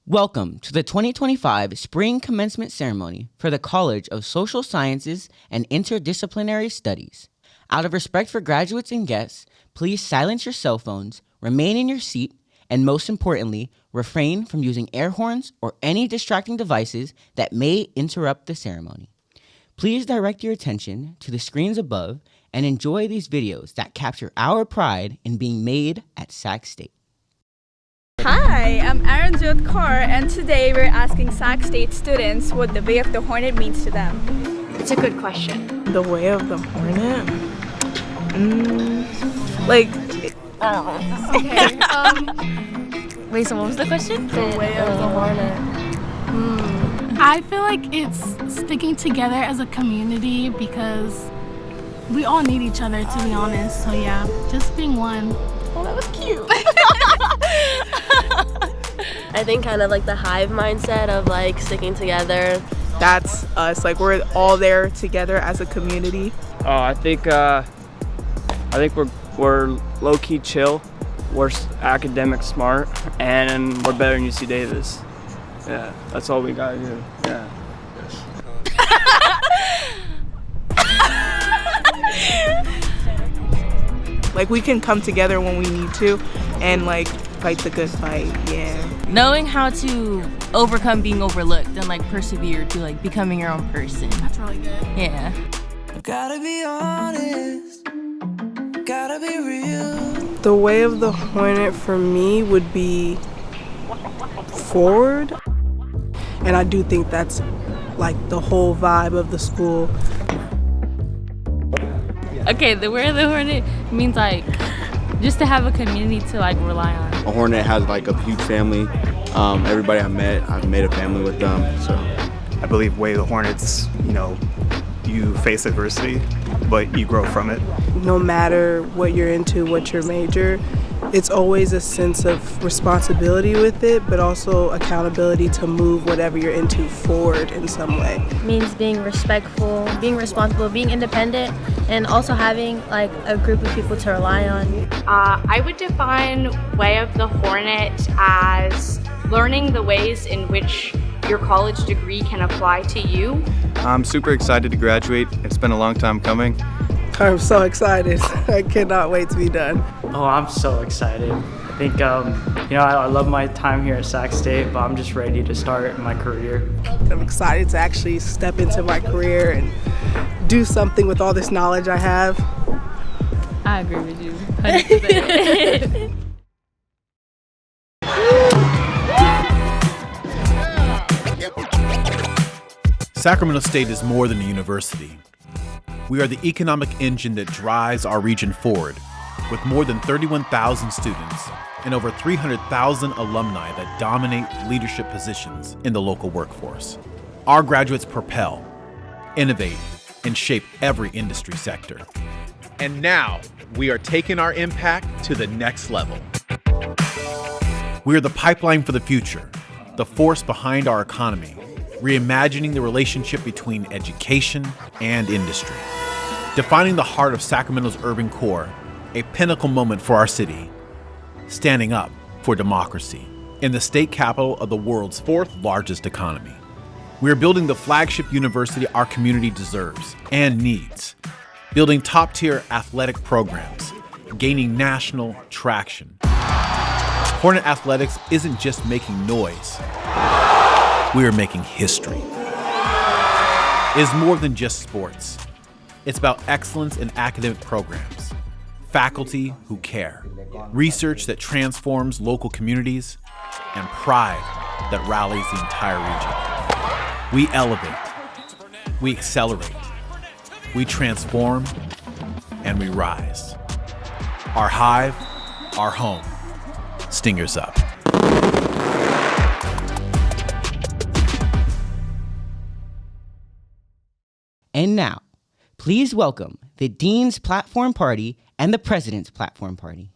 Welcome to the 2025 Spring Commencement Ceremony for the College of Social Sciences and Interdisciplinary Studies. Out of respect for graduates and guests, please silence your cell phones, remain in your seat, and most importantly, refrain from using air horns or any distracting devices that may interrupt the ceremony. Please direct your attention to the screens above and enjoy these videos that capture our pride in being made at Sac State. Hi, I'm Aaron Jyot Kaur, and today we're asking Sac State students what the Way of the Hornet means to them. It's a good question. The Way of the Hornet? Okay. Wait, so what was the question? The Way of the Hornet. I feel like it's sticking together as a community because we all need each other, to be honest. So yeah, just being one. Oh, that was cute. I think kind of like the hive mindset of like sticking together. That's us. Like we're all there together as a community. I think we're low key chill. We're academic smart, and we're better than UC Davis. Yeah, that's all we gotta do. Yeah. Like we can come together when we need to and like fight the good fight. Yeah. Knowing how to overcome being overlooked and like persevere to like becoming your own person. That's really good. Yeah. Gotta be honest, gotta be real. The Way of the Hornet for me would be forward. And I do think that's like the whole vibe of the school. Okay, the Way of the Hornet means like just to have a community to like rely on. A hornet has like a huge family. Everybody I've made a family with them. So I believe Way of the Hornets, you face adversity, but you grow from it. No matter what you're into, what your major, it's always a sense of responsibility with it, but also accountability to move whatever you're into forward in some way. It means being respectful, being responsible, being independent, and also having like a group of people to rely on. I would define Way of the Hornet as learning the ways in which your college degree can apply to you. I'm super excited to graduate. It's been a long time coming. I'm so excited. I cannot wait to be done. Oh, I'm so excited. I think, I love my time here at Sac State, but I'm just ready to start my career. I'm excited to actually step into my career and do something with all this knowledge I have. I agree with you. 100%. Sacramento State is more than a university. We are the economic engine that drives our region forward, with more than 31,000 students and over 300,000 alumni that dominate leadership positions in the local workforce. Our graduates propel, innovate, and shape every industry sector. And now, we are taking our impact to the next level. We are the pipeline for the future, the force behind our economy, reimagining the relationship between education and industry. Defining the heart of Sacramento's urban core, a pinnacle moment for our city, standing up for democracy in the state capital of the world's fourth largest economy. We are building the flagship university our community deserves and needs, building top-tier athletic programs, gaining national traction. Hornet Athletics isn't just making noise, we are making history. It is more than just sports. It's about excellence in academic programs, faculty who care, research that transforms local communities, and pride that rallies the entire region. We elevate, we accelerate, we transform, and we rise. Our hive, our home, Stingers up. And now, please welcome the Dean's Platform Party and the President's Platform Party.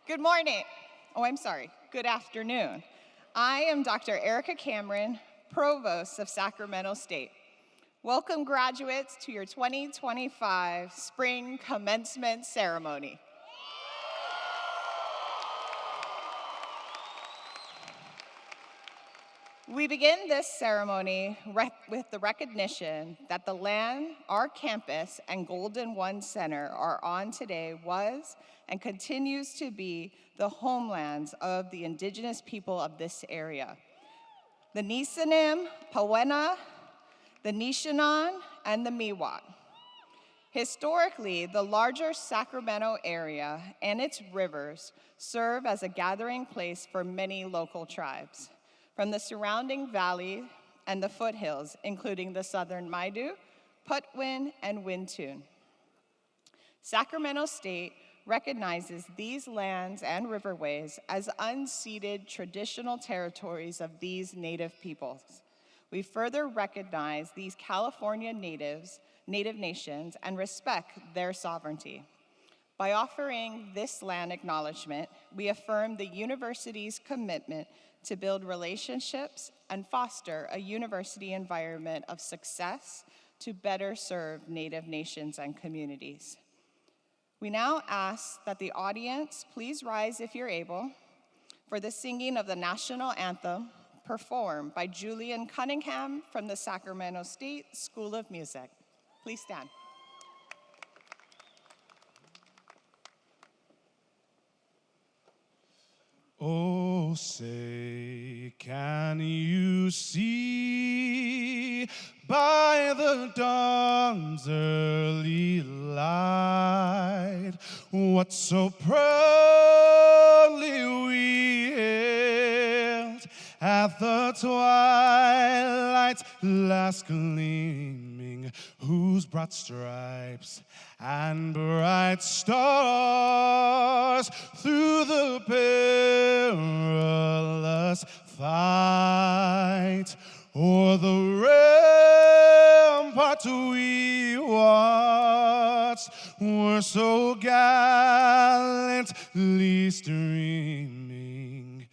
Good morning. Oh, I'm sorry. Good afternoon. I am Dr. Erica Cameron, Provost of Sacramento State. Welcome, graduates, to your 2025 Spring Commencement Ceremony. We begin this ceremony with the recognition that the land our campus and Golden One Center are on today was and continues to be the homelands of the indigenous people of this area. The Nisenim, Powena, the Nishinan, and the Miwok. Historically, the larger Sacramento area and its rivers serve as a gathering place for many local tribes, from the surrounding valley and the foothills, including the southern Maidu, Putwin, and Wintun. Sacramento State recognizes these lands and riverways as unceded traditional territories of these Native peoples. We further recognize these California Native nations and respect their sovereignty. By offering this land acknowledgement, we affirm the university's commitment to build relationships and foster a university environment of success to better serve Native nations and communities. We now ask that the audience please rise if you're able for the singing of the national anthem performed by Julian Cunningham from the Sacramento State School of Music. Please stand. Oh, say, can you see by the dawn's early light what so proudly we hailed at the twilight's last gleaming, whose broad stripes and bright stars through the perilous fight o'er the rampart we watched were so gallantly streaming,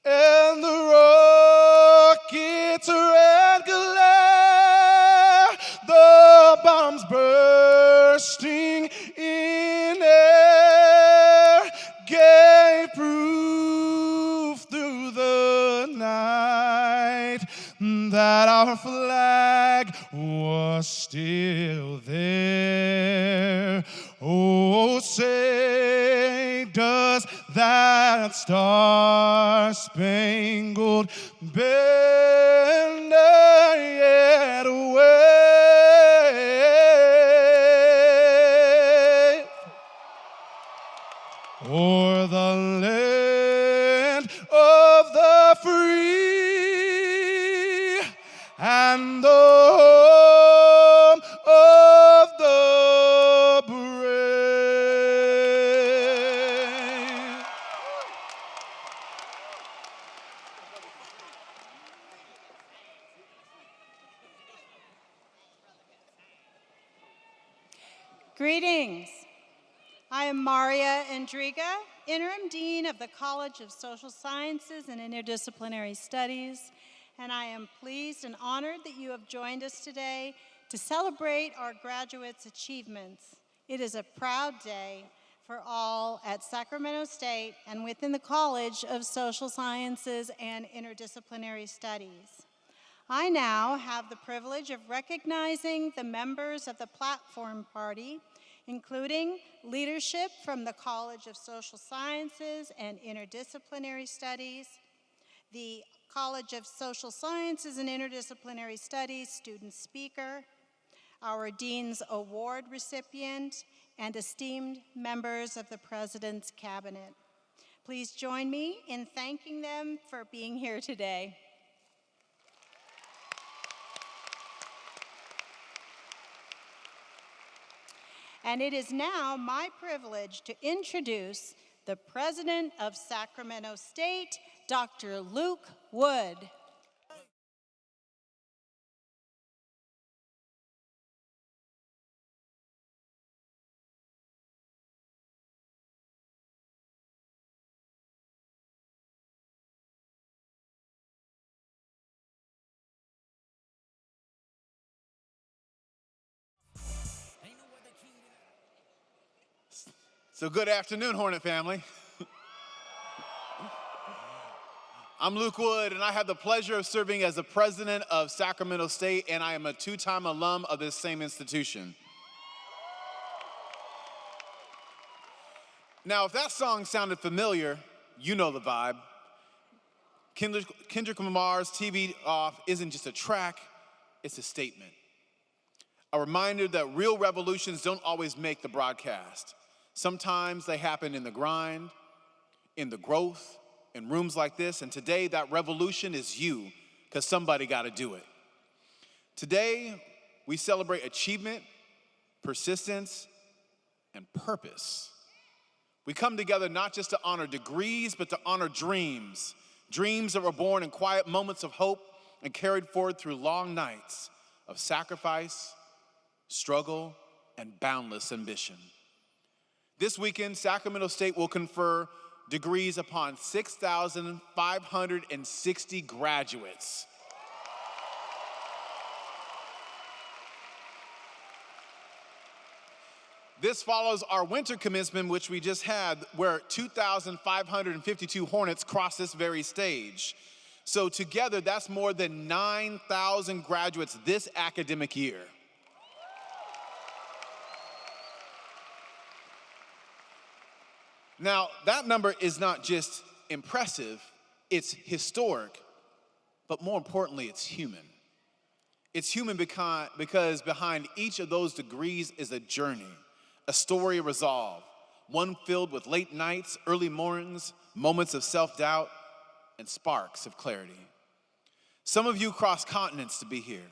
and the rocket's red glare, the bombs bursting in air, gave proof through the night that our flag was still there. Oh, say, does that star-spangled banner yet wave o'er the land of the free and the home of the brave? Greetings. I am Maria Endriga, Interim Dean of the College of Social Sciences and Interdisciplinary Studies, and I am pleased and honored that you have joined us today to celebrate our graduates' achievements. It is a proud day for all at Sacramento State and within the College of Social Sciences and Interdisciplinary Studies. I now have the privilege of recognizing the members of the Platform Party, including leadership from the College of Social Sciences and Interdisciplinary Studies, the College of Social Sciences and Interdisciplinary Studies student speaker, our Dean's Award recipient, and esteemed members of the President's Cabinet. Please join me in thanking them for being here today. And it is now my privilege to introduce the President of Sacramento State, Dr. Luke Wood. So good afternoon, Hornet family. I'm Luke Wood, and I have the pleasure of serving as the president of Sacramento State, and I am a two-time alum of this same institution. Now, if that song sounded familiar, you know the vibe. Kendrick Lamar's TV Off isn't just a track, it's a statement. A reminder that real revolutions don't always make the broadcast. Sometimes they happen in the grind, in the growth, in rooms like this, and today that revolution is you, because somebody got to do it. Today, we celebrate achievement, persistence, and purpose. We come together not just to honor degrees, but to honor dreams. Dreams that were born in quiet moments of hope and carried forward through long nights of sacrifice, struggle, and boundless ambition. This weekend, Sacramento State will confer degrees upon 6,560 graduates. This follows our winter commencement, which we just had, where 2,552 Hornets crossed this very stage. So together, that's more than 9,000 graduates this academic year. Now, that number is not just impressive, it's historic, but more importantly, it's human. It's human because behind each of those degrees is a journey, a story of resolve, one filled with late nights, early mornings, moments of self-doubt, and sparks of clarity. Some of you crossed continents to be here.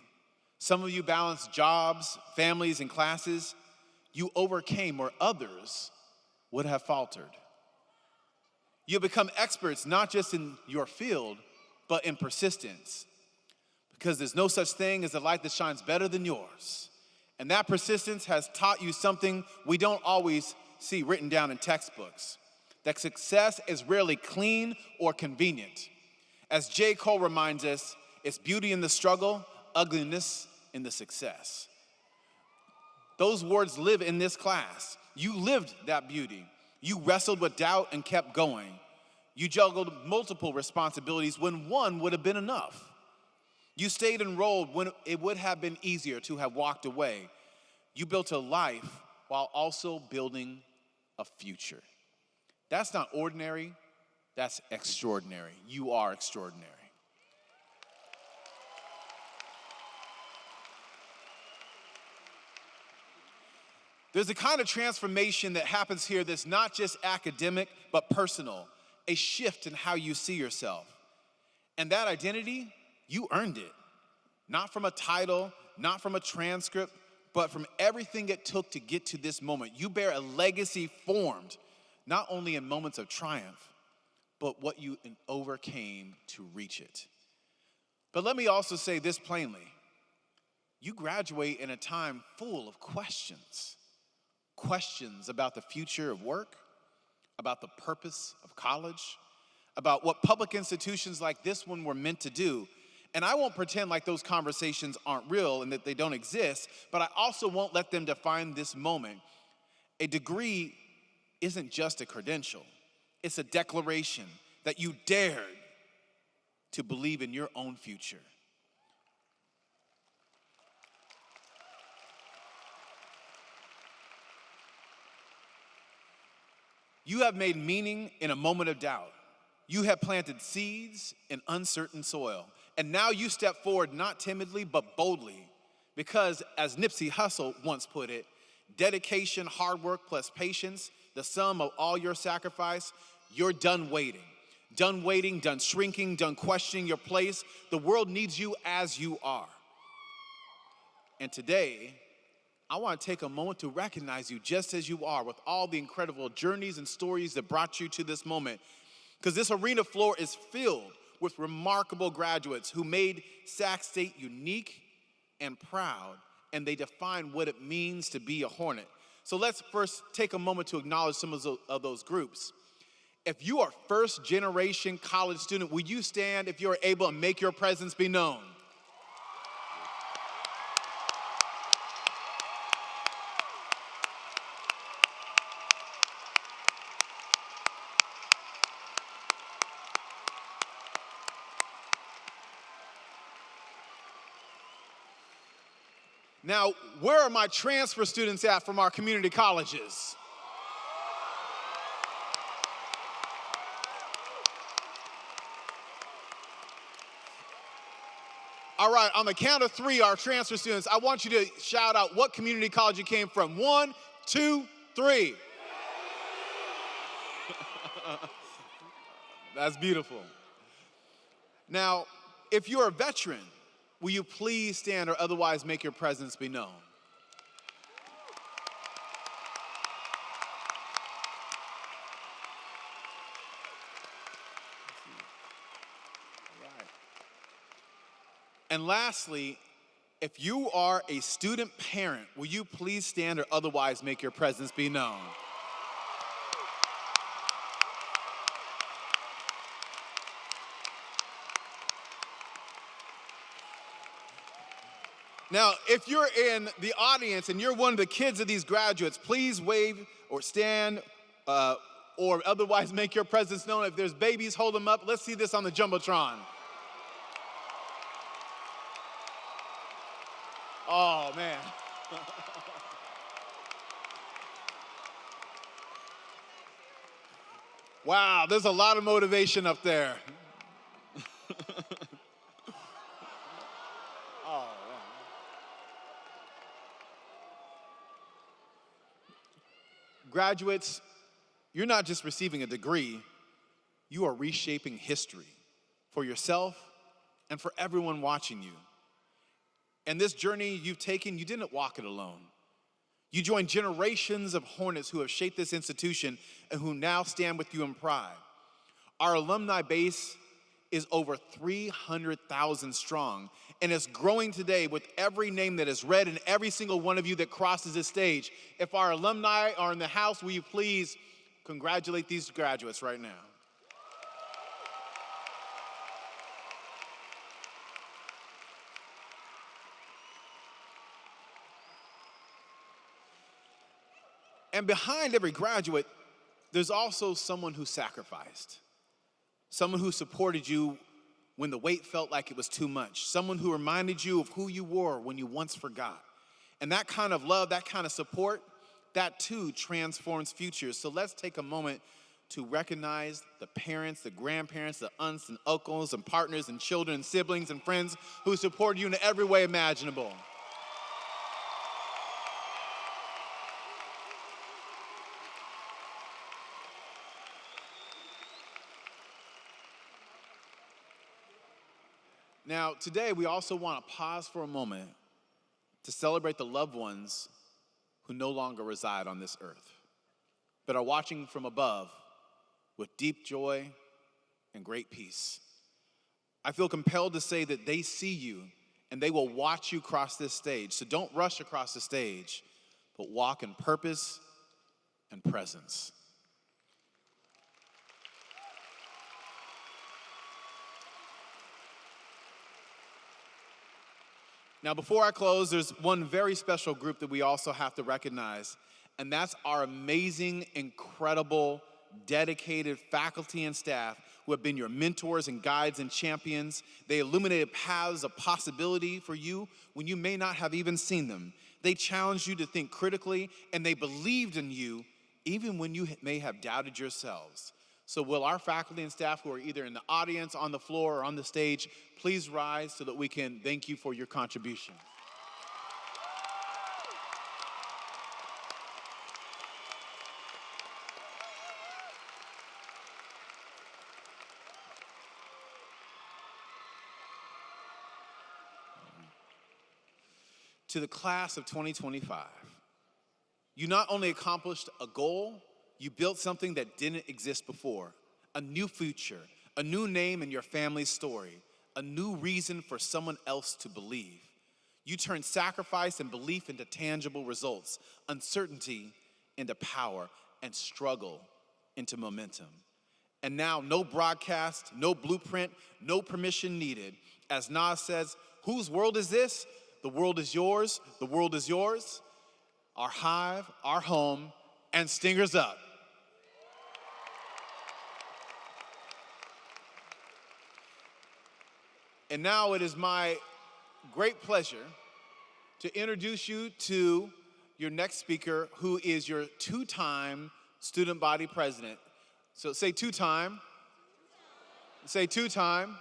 Some of you balanced jobs, families, and classes. You overcame where others would have faltered. You'll become experts not just in your field, but in persistence. Because there's no such thing as a light that shines better than yours. And that persistence has taught you something we don't always see written down in textbooks. That success is rarely clean or convenient. As J. Cole reminds us, it's beauty in the struggle, ugliness in the success. Those words live in this class. You lived that beauty. You wrestled with doubt and kept going. You juggled multiple responsibilities when one would have been enough. You stayed enrolled when it would have been easier to have walked away. You built a life while also building a future. That's not ordinary, that's extraordinary. You are extraordinary. There's a kind of transformation that happens here that's not just academic, but personal, a shift in how you see yourself. And that identity, you earned it. Not from a title, not from a transcript, but from everything it took to get to this moment. You bear a legacy formed, not only in moments of triumph, but what you overcame to reach it. But let me also say this plainly. You graduate in a time full of questions. Questions about the future of work, about the purpose of college, about what public institutions like this one were meant to do. And I won't pretend like those conversations aren't real and that they don't exist, but I also won't let them define this moment. A degree isn't just a credential. It's a declaration that you dared to believe in your own future. You have made meaning in a moment of doubt. You have planted seeds in uncertain soil. And now you step forward not timidly, but boldly. Because, as Nipsey Hussle once put it, dedication, hard work plus patience, the sum of all your sacrifice, you're done waiting. Done waiting, done shrinking, done questioning your place. The world needs you as you are. And today, I want to take a moment to recognize you just as you are with all the incredible journeys and stories that brought you to this moment. Because this arena floor is filled with remarkable graduates who made Sac State unique and proud, and they define what it means to be a Hornet. So let's first take a moment to acknowledge some of those groups. If you are first generation college student, will you stand if you are able and make your presence be known? Now, where are my transfer students at from our community colleges? All right, on the count of 3, our transfer students, I want you to shout out what community college you came from. 1, 2, 3. That's beautiful. Now, if you're a veteran, will you please stand or otherwise make your presence be known? And lastly, if you are a student parent, will you please stand or otherwise make your presence be known? Now, if you're in the audience and you're one of the kids of these graduates, please wave or stand or otherwise make your presence known. If there's babies, hold them up. Let's see this on the Jumbotron. Oh, man. Wow, there's a lot of motivation up there. Oh, yeah. Graduates, you're not just receiving a degree, you are reshaping history for yourself and for everyone watching you. And this journey you've taken, you didn't walk it alone. You joined generations of Hornets who have shaped this institution and who now stand with you in pride. Our alumni base is over 300,000 strong, and it's growing today with every name that is read and every single one of you that crosses this stage. If our alumni are in the house, will you please congratulate these graduates right now? And behind every graduate, there's also someone who sacrificed, someone who supported you when the weight felt like it was too much, someone who reminded you of who you were when you once forgot. And that kind of love, that kind of support, that too transforms futures. So let's take a moment to recognize the parents, the grandparents, the aunts and uncles and partners and children and siblings and friends who support you in every way imaginable. Now, today we also want to pause for a moment to celebrate the loved ones who no longer reside on this earth, but are watching from above with deep joy and great peace. I feel compelled to say that they see you and they will watch you cross this stage. So don't rush across the stage, but walk in purpose and presence. Now, before I close, there's one very special group that we also have to recognize, and that's our amazing, incredible, dedicated faculty and staff who have been your mentors and guides and champions. They illuminated paths of possibility for you when you may not have even seen them. They challenged you to think critically, and they believed in you even when you may have doubted yourselves. So will our faculty and staff who are either in the audience, on the floor, or on the stage, please rise so that we can thank you for your contribution. To the class of 2025, you not only accomplished a goal, you built something that didn't exist before, a new future, a new name in your family's story, a new reason for someone else to believe. You turned sacrifice and belief into tangible results, uncertainty into power, and struggle into momentum. And now, no broadcast, no blueprint, no permission needed. As Nas says, whose world is this? The world is yours, the world is yours. Our hive, our home, and Stingers up. And now it is my great pleasure to introduce you to your next speaker, who is your two-time student body president. So say two-time. Say two-time.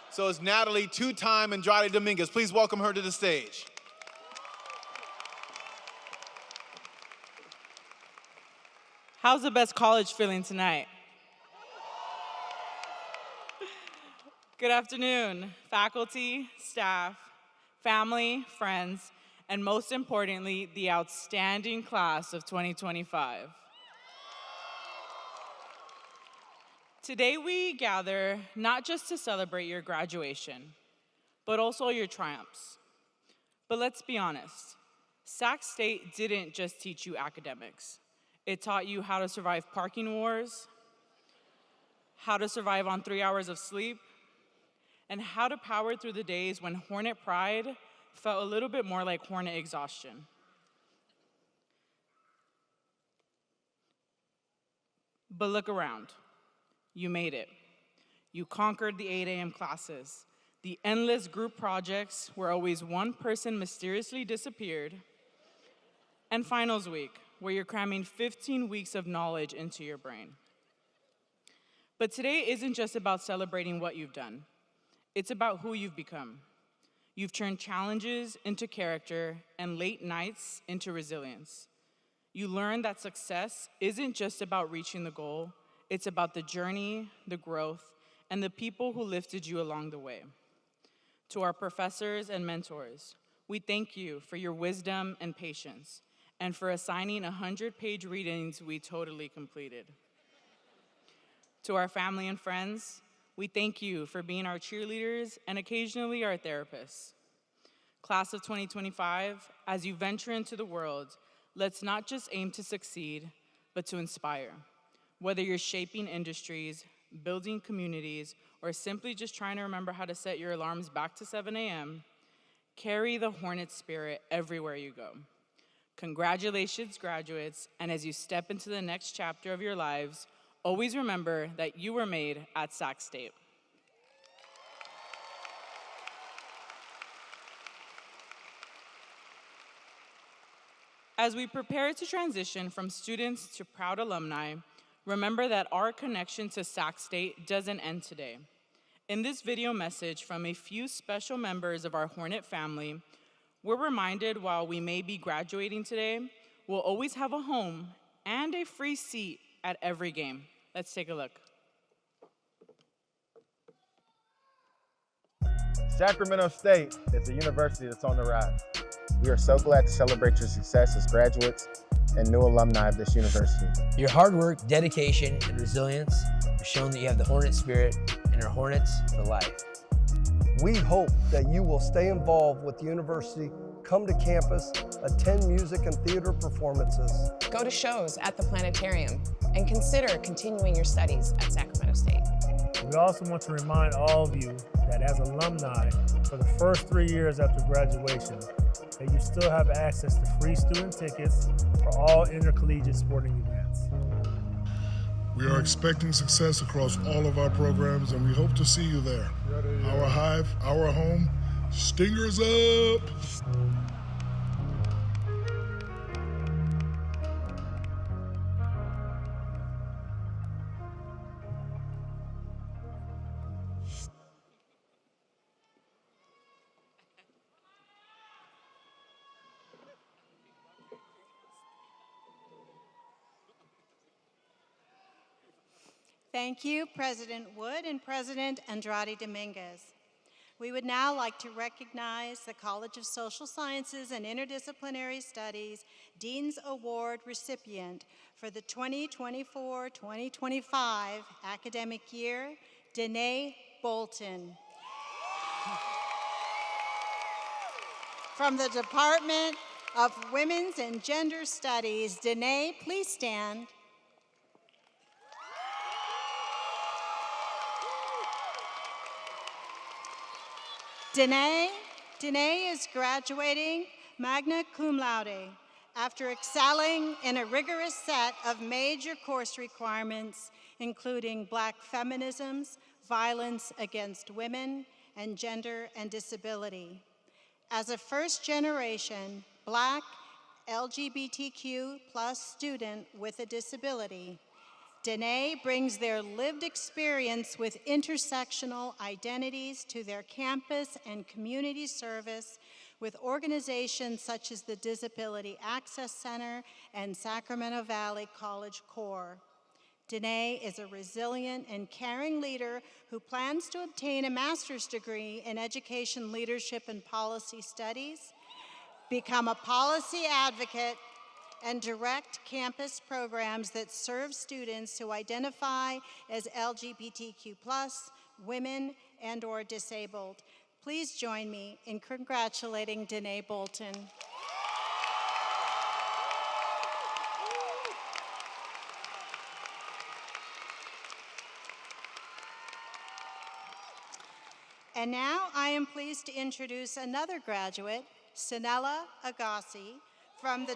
So it's Natalie, two-time Andrade Dominguez. Please welcome her to the stage. How's the best college feeling tonight? Good afternoon, faculty, staff, family, friends, and most importantly, the outstanding class of 2025. Today we gather not just to celebrate your graduation, but also your triumphs. But let's be honest, Sac State didn't just teach you academics. It taught you how to survive parking wars, how to survive on 3 hours of sleep, and how to power through the days when Hornet pride felt a little bit more like Hornet exhaustion. But look around. You made it. You conquered the 8 a.m. classes, the endless group projects where always one person mysteriously disappeared, and finals week, where you're cramming 15 weeks of knowledge into your brain. But today isn't just about celebrating what you've done. It's about who you've become. You've turned challenges into character and late nights into resilience. You learned that success isn't just about reaching the goal, it's about the journey, the growth, and the people who lifted you along the way. To our professors and mentors, we thank you for your wisdom and patience, and for assigning 100-page readings we totally completed. To our family and friends, we thank you for being our cheerleaders and occasionally our therapists. Class of 2025, as you venture into the world, let's not just aim to succeed, but to inspire. Whether you're shaping industries, building communities, or simply just trying to remember how to set your alarms back to 7 a.m., carry the Hornet spirit everywhere you go. Congratulations, graduates, and as you step into the next chapter of your lives, always remember that you were made at Sac State. As we prepare to transition from students to proud alumni, remember that our connection to Sac State doesn't end today. In this video message from a few special members of our Hornet family, we're reminded while we may be graduating today, we'll always have a home and a free seat at every game. Let's take a look. Sacramento State is a university that's on the rise. We are so glad to celebrate your success as graduates and new alumni of this university. Your hard work, dedication, and resilience have shown that you have the Hornet spirit and are Hornets for life. We hope that you will stay involved with the university, come to campus, attend music and theater performances. Go to shows at the planetarium, and consider continuing your studies at Sacramento State. We also want to remind all of you that as alumni, for the first 3 years after graduation, that you still have access to free student tickets for all intercollegiate sporting events. We are expecting success across all of our programs, and we hope to see you there. Our hive, our home, Stingers up! Thank you, President Wood and President Andrade Dominguez. We would now like to recognize the College of Social Sciences and Interdisciplinary Studies Dean's Award recipient for the 2024-2025 academic year, Danae Bolton. From the Department of Women's and Gender Studies, Danae, please stand. Danae is graduating magna cum laude after excelling in a rigorous set of major course requirements, including Black feminisms, violence against women, and gender and disability. As a first-generation Black LGBTQ plus student with a disability, Danae brings their lived experience with intersectional identities to their campus and community service with organizations such as the Disability Access Center and Sacramento Valley College Corps. Danae is a resilient and caring leader who plans to obtain a master's degree in education leadership and policy studies, become a policy advocate, and direct campus programs that serve students who identify as LGBTQ+, women, and/or disabled. Please join me in congratulating Danae Bolton. And now I am pleased to introduce another graduate, Sanella Agassi, from the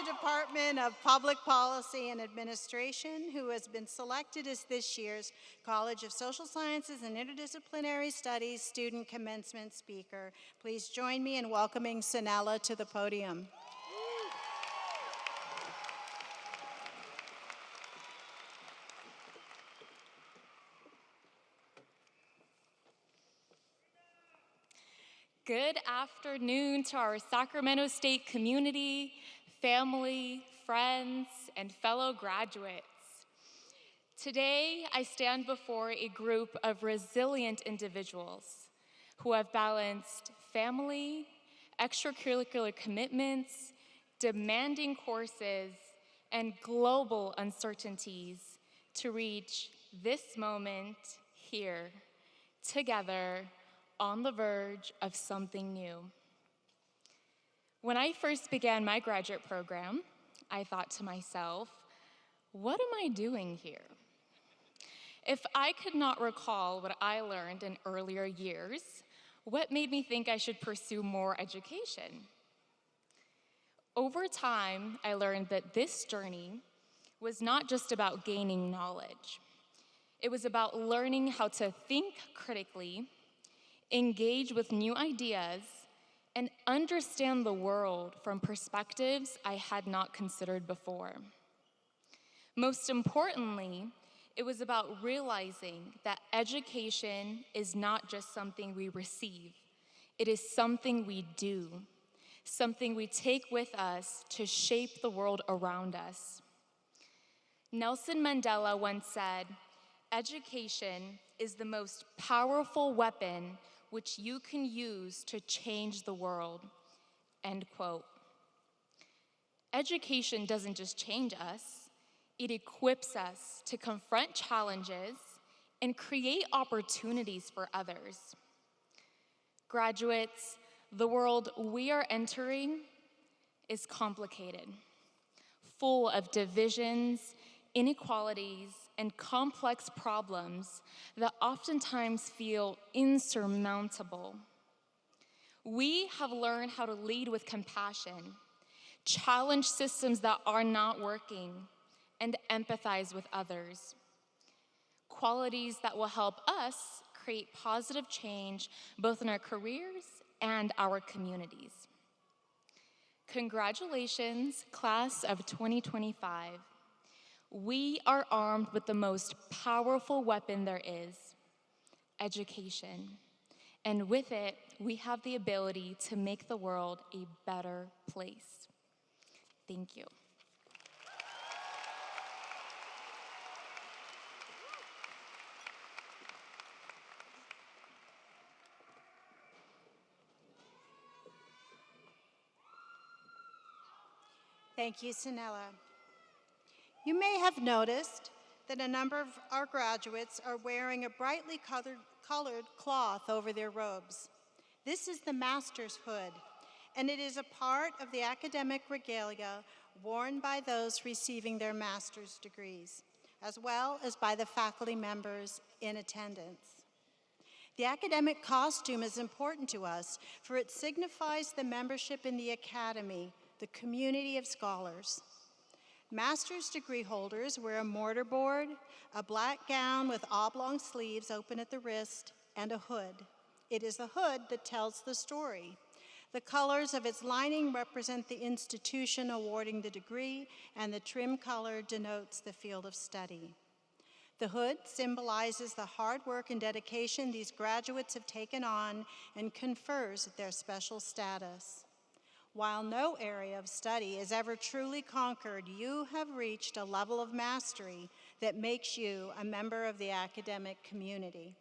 Department of Public Policy and Administration, who has been selected as this year's College of Social Sciences and Interdisciplinary Studies Student Commencement Speaker. Please join me in welcoming Sanella to the podium. Good afternoon to our Sacramento State community, family, friends, and fellow graduates. Today, I stand before a group of resilient individuals who have balanced family, extracurricular commitments, demanding courses, and global uncertainties to reach this moment here, together, on the verge of something new. When I first began my graduate program, I thought to myself, what am I doing here? If I could not recall what I learned in earlier years, what made me think I should pursue more education? Over time, I learned that this journey was not just about gaining knowledge. It was about learning how to think critically, engage with new ideas, and understand the world from perspectives I had not considered before. Most importantly, it was about realizing that education is not just something we receive, it is something we do, something we take with us to shape the world around us. Nelson Mandela once said, "Education is the most powerful weapon which you can use to change the world," end quote. Education doesn't just change us, it equips us to confront challenges and create opportunities for others. Graduates, the world we are entering is complicated, full of divisions, inequalities, and complex problems that oftentimes feel insurmountable. We have learned how to lead with compassion, challenge systems that are not working, and empathize with others. Qualities that will help us create positive change both in our careers and our communities. Congratulations, class of 2025. We are armed with the most powerful weapon there is, education. And with it, we have the ability to make the world a better place. Thank you. Thank you, Sanella. You may have noticed that a number of our graduates are wearing a brightly colored cloth over their robes. This is the master's hood, and it is a part of the academic regalia worn by those receiving their master's degrees, as well as by the faculty members in attendance. The academic costume is important to us, for it signifies the membership in the academy, the community of scholars. Master's degree holders wear a mortarboard, a black gown with oblong sleeves open at the wrist, and a hood. It is the hood that tells the story. The colors of its lining represent the institution awarding the degree, and the trim color denotes the field of study. The hood symbolizes the hard work and dedication these graduates have taken on and confers their special status. While no area of study is ever truly conquered, you have reached a level of mastery that makes you a member of the academic community.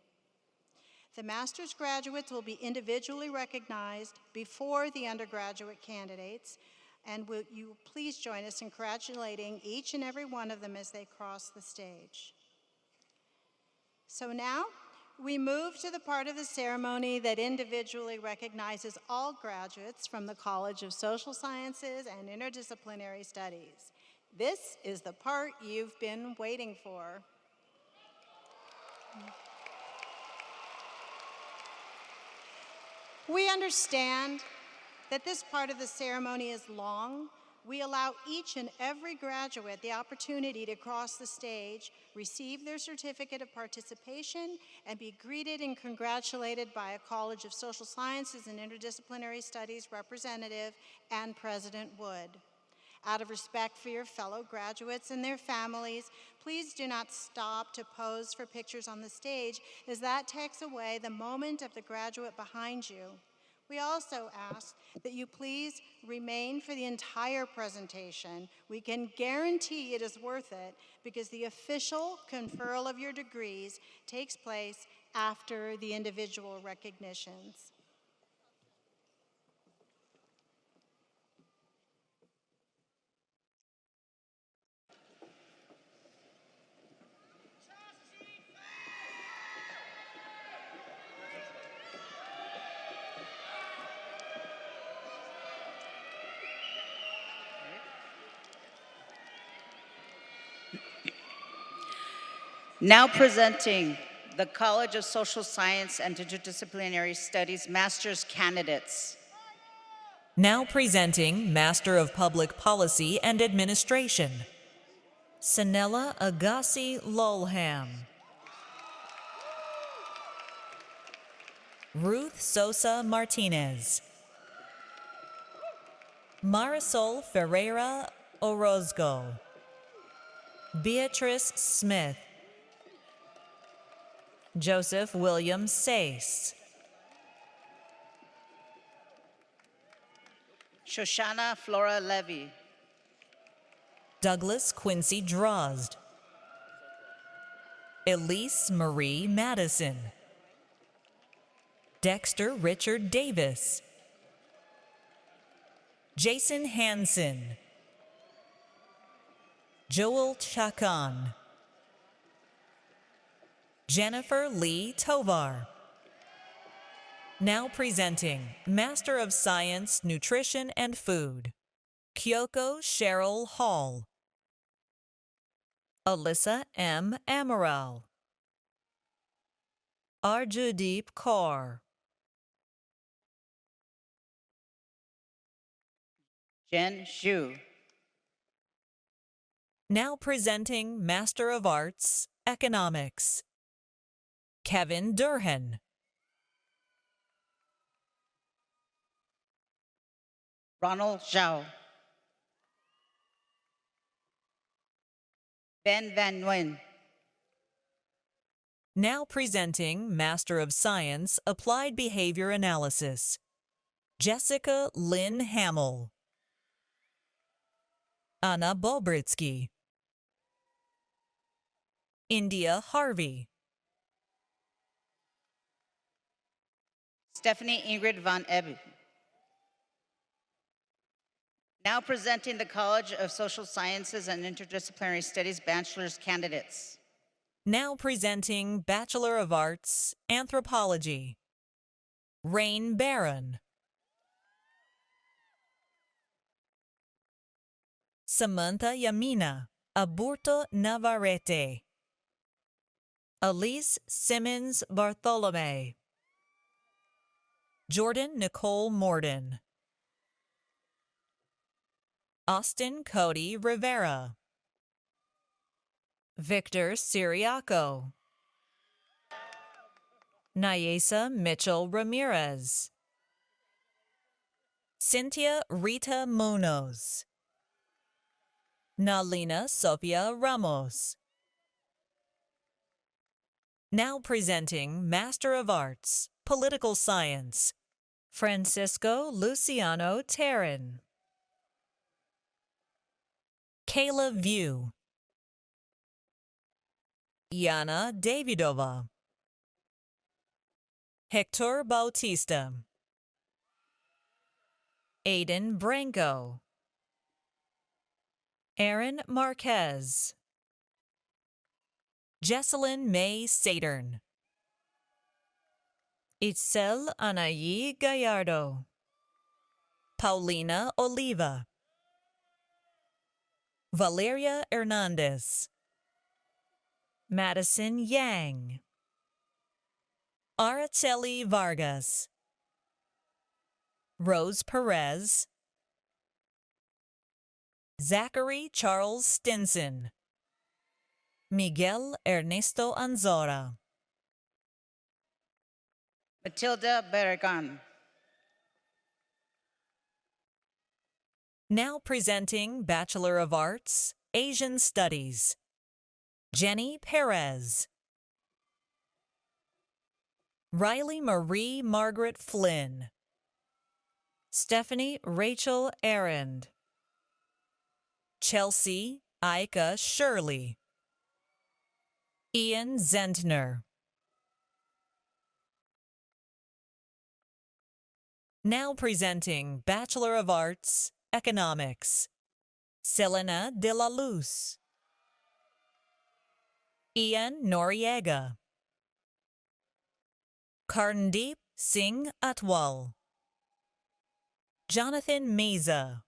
The master's graduates will be individually recognized before the undergraduate candidates, and will you please join us in congratulating each and every one of them as they cross the stage. So now, we move to the part of the ceremony that individually recognizes all graduates from the College of Social Sciences and Interdisciplinary Studies. This is the part you've been waiting for. We understand that this part of the ceremony is long. We allow each and every graduate the opportunity to cross the stage, receive their certificate of participation, and be greeted and congratulated by a College of Social Sciences and Interdisciplinary Studies representative and President Wood. Out of respect for your fellow graduates and their families, please do not stop to pose for pictures on the stage, as that takes away the moment of the graduate behind you. We also ask that you please remain for the entire presentation. We can guarantee it is worth it because the official conferral of your degrees takes place after the individual recognitions. Now presenting the College of Social Science and Interdisciplinary Studies Master's candidates. Now presenting Master of Public Policy and Administration, Sanella Agassi Lolham. Ruth Sosa Martinez. Marisol Ferreira Orozco. Beatrice Smith. Joseph William Sace. Shoshana Flora Levy. Douglas Quincy Drozd. Elise Marie Madison. Dexter Richard Davis. Jason Hansen. Joel Chakan. Jennifer Lee Tovar. Now presenting Master of Science, Nutrition and Food, Kyoko Cheryl Hall. Alyssa M. Amaral. Arjudeep Kaur. Jen Xu. Now presenting Master of Arts, Economics, Kevin Durhan. Ronald Zhao. Ben Van Nguyen. Now presenting Master of Science, Applied Behavior Analysis, Jessica Lynn Hamill. Anna Bobritsky. India Harvey. Stephanie Ingrid Van Ebbe. Now presenting the College of Social Sciences and Interdisciplinary Studies Bachelor's candidates. Now presenting Bachelor of Arts, Anthropology, Rain Barron. Samantha Yamina Aburto Navarrete. Elise Simmons Bartholome. Jordan Nicole Morden. Austin Cody Rivera. Victor Siriaco. Nyesa Mitchell Ramirez, Cynthia Rita Munoz, Nalina Sophia Ramos. Now presenting Master of Arts, Political Science, Francisco Luciano Terran. Kayla View, Yana Davidova, Hector Bautista, Aiden Branco, Aaron Marquez, Jesselyn May Saturn, Itzel Anayi Gallardo, Paulina Oliva, Valeria Hernandez, Madison Yang, Araceli Vargas, Rose Perez, Zachary Charles Stinson, Miguel Ernesto Anzora. Matilda Barragan. Now presenting Bachelor of Arts, Asian Studies, Jenny Perez, Riley Marie Margaret Flynn, Stephanie Rachel Arend, Chelsea Ika Shirley, Ian Zentner. Now presenting Bachelor of Arts, Economics, Selena de la Luz, Ian Noriega, Karndeep Singh Atwal, Jonathan Meza,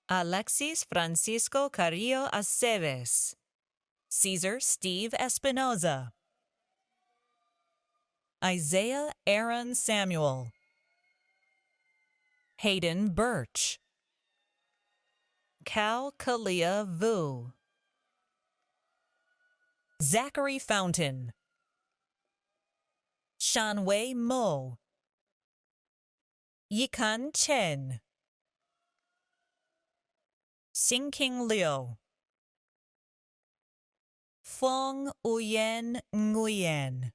Alexis Francisco Carrillo Aceves, Cesar Steve Espinoza, Isaiah Aaron Samuel, Hayden Birch, Cal Kalia Vu, Zachary Fountain, Shanwei Mo, Yikan Chen, Xingqing Liu, Fong Uyen Nguyen,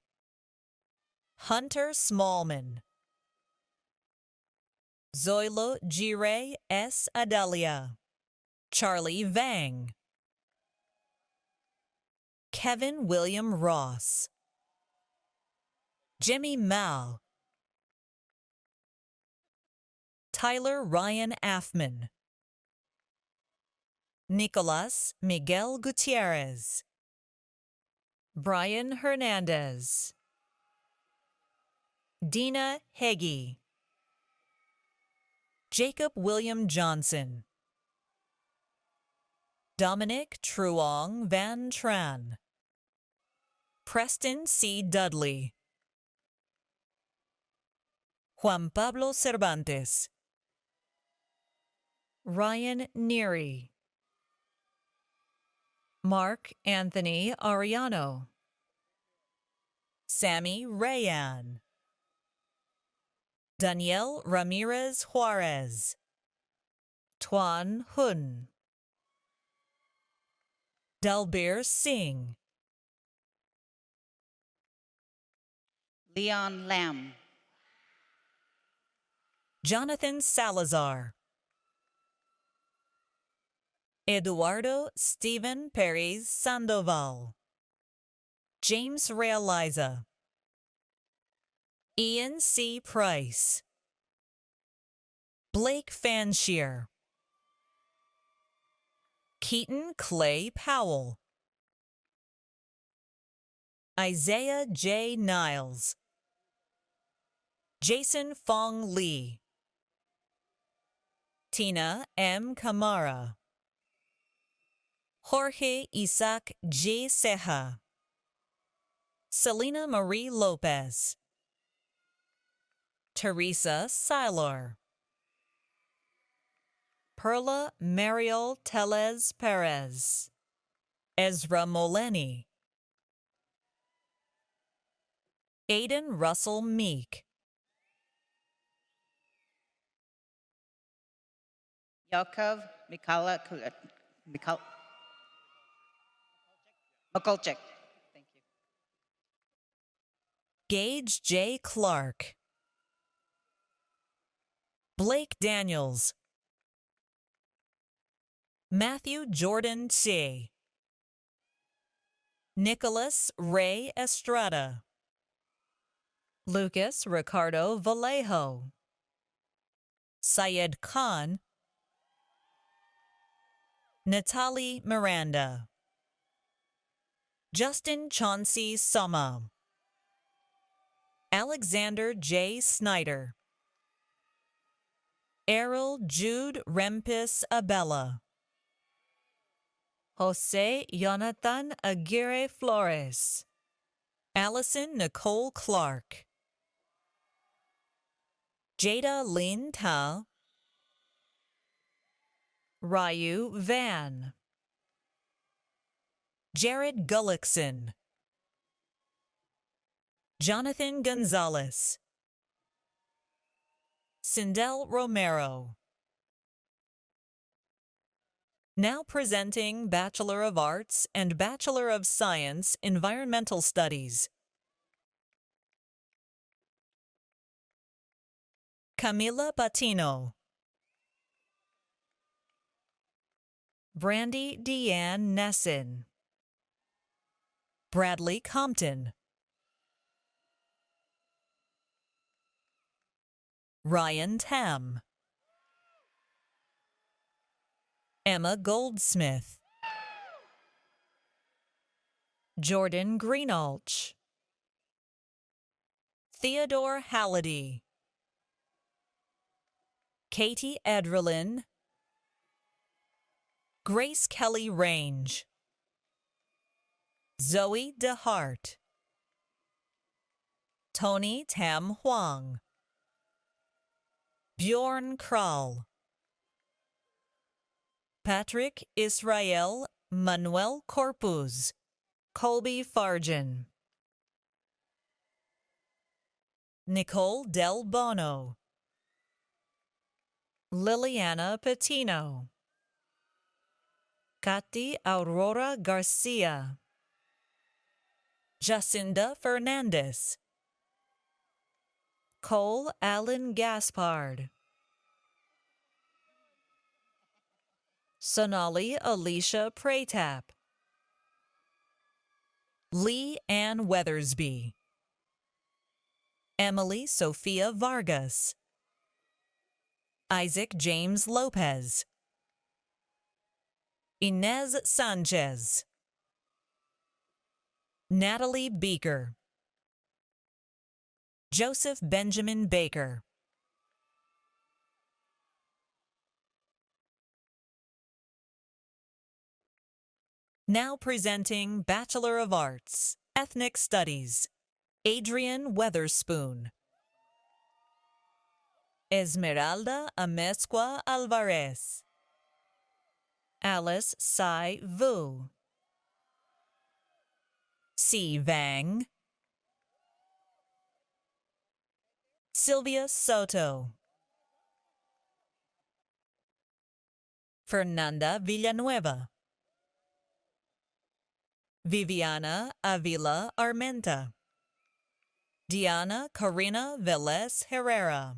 Hunter Smallman, Zoilo Jire S. Adalia, Charlie Vang, Kevin William Ross, Jimmy Mao, Tyler Ryan Affman, Nicolas Miguel Gutierrez, Brian Hernandez, Dina Heggie, Jacob William Johnson, Dominic Truong Van Tran, Preston C. Dudley, Juan Pablo Cervantes, Ryan Neary, Mark Anthony Ariano, Sammy Rayan, Danielle Ramirez Juarez, Tuan Hun, Dalbir Singh, Leon Lamb. Jonathan Salazar, Eduardo Stephen Perez Sandoval, James Realiza, Ian C. Price, Blake Fanshear, Keaton Clay Powell, Isaiah J. Niles, Jason Fong Lee, Tina M. Camara, Jorge Isaac G. Ceja, Selena Marie Lopez, Teresa Silar, Perla Mariel Telez Perez, Ezra Moleni, Aiden Russell Meek. Yakov Mikulczyk. Gage J. Clark. Blake Daniels. Matthew Jordan Che. Nicholas Ray Estrada. Lucas Ricardo Vallejo. Syed Khan. Natalie Miranda. Justin Chauncey Sama. Alexander J. Snyder. Errol Jude Rempis Abella. Jose Jonathan Aguirre Flores. Allison Nicole Clark. Jada Lynn Ta. Ryu Van. Jared Gullickson. Jonathan Gonzalez. Sindel Romero. Now presenting Bachelor of Arts and Bachelor of Science Environmental Studies. Camila Patino. Brandy Deanne Nesson. Bradley Compton. Ryan Tam. Emma Goldsmith. Jordan Greenalch. Theodore Halliday. Katie Edrelin. Grace Kelly Range. Zoe DeHart. Tony Tam Huang. Bjorn Kral. Patrick Israel Manuel Corpus. Colby Farjan. Nicole Del Bono. Liliana Patino. Katy Aurora Garcia. Jacinda Fernandez. Cole Allen Gaspard. Sonali Alicia Praytap. Lee Ann Weathersby. Emily Sophia Vargas. Isaac James Lopez. Inez Sanchez. Natalie Beaker. Joseph Benjamin Baker. Now presenting Bachelor of Arts, Ethnic Studies, Adrian Weatherspoon. Esmeralda Amezcua Alvarez. Alice Sai Vu. Si Vang. Sylvia Soto. Fernanda Villanueva. Viviana Avila Armenta. Diana Corina Velez Herrera.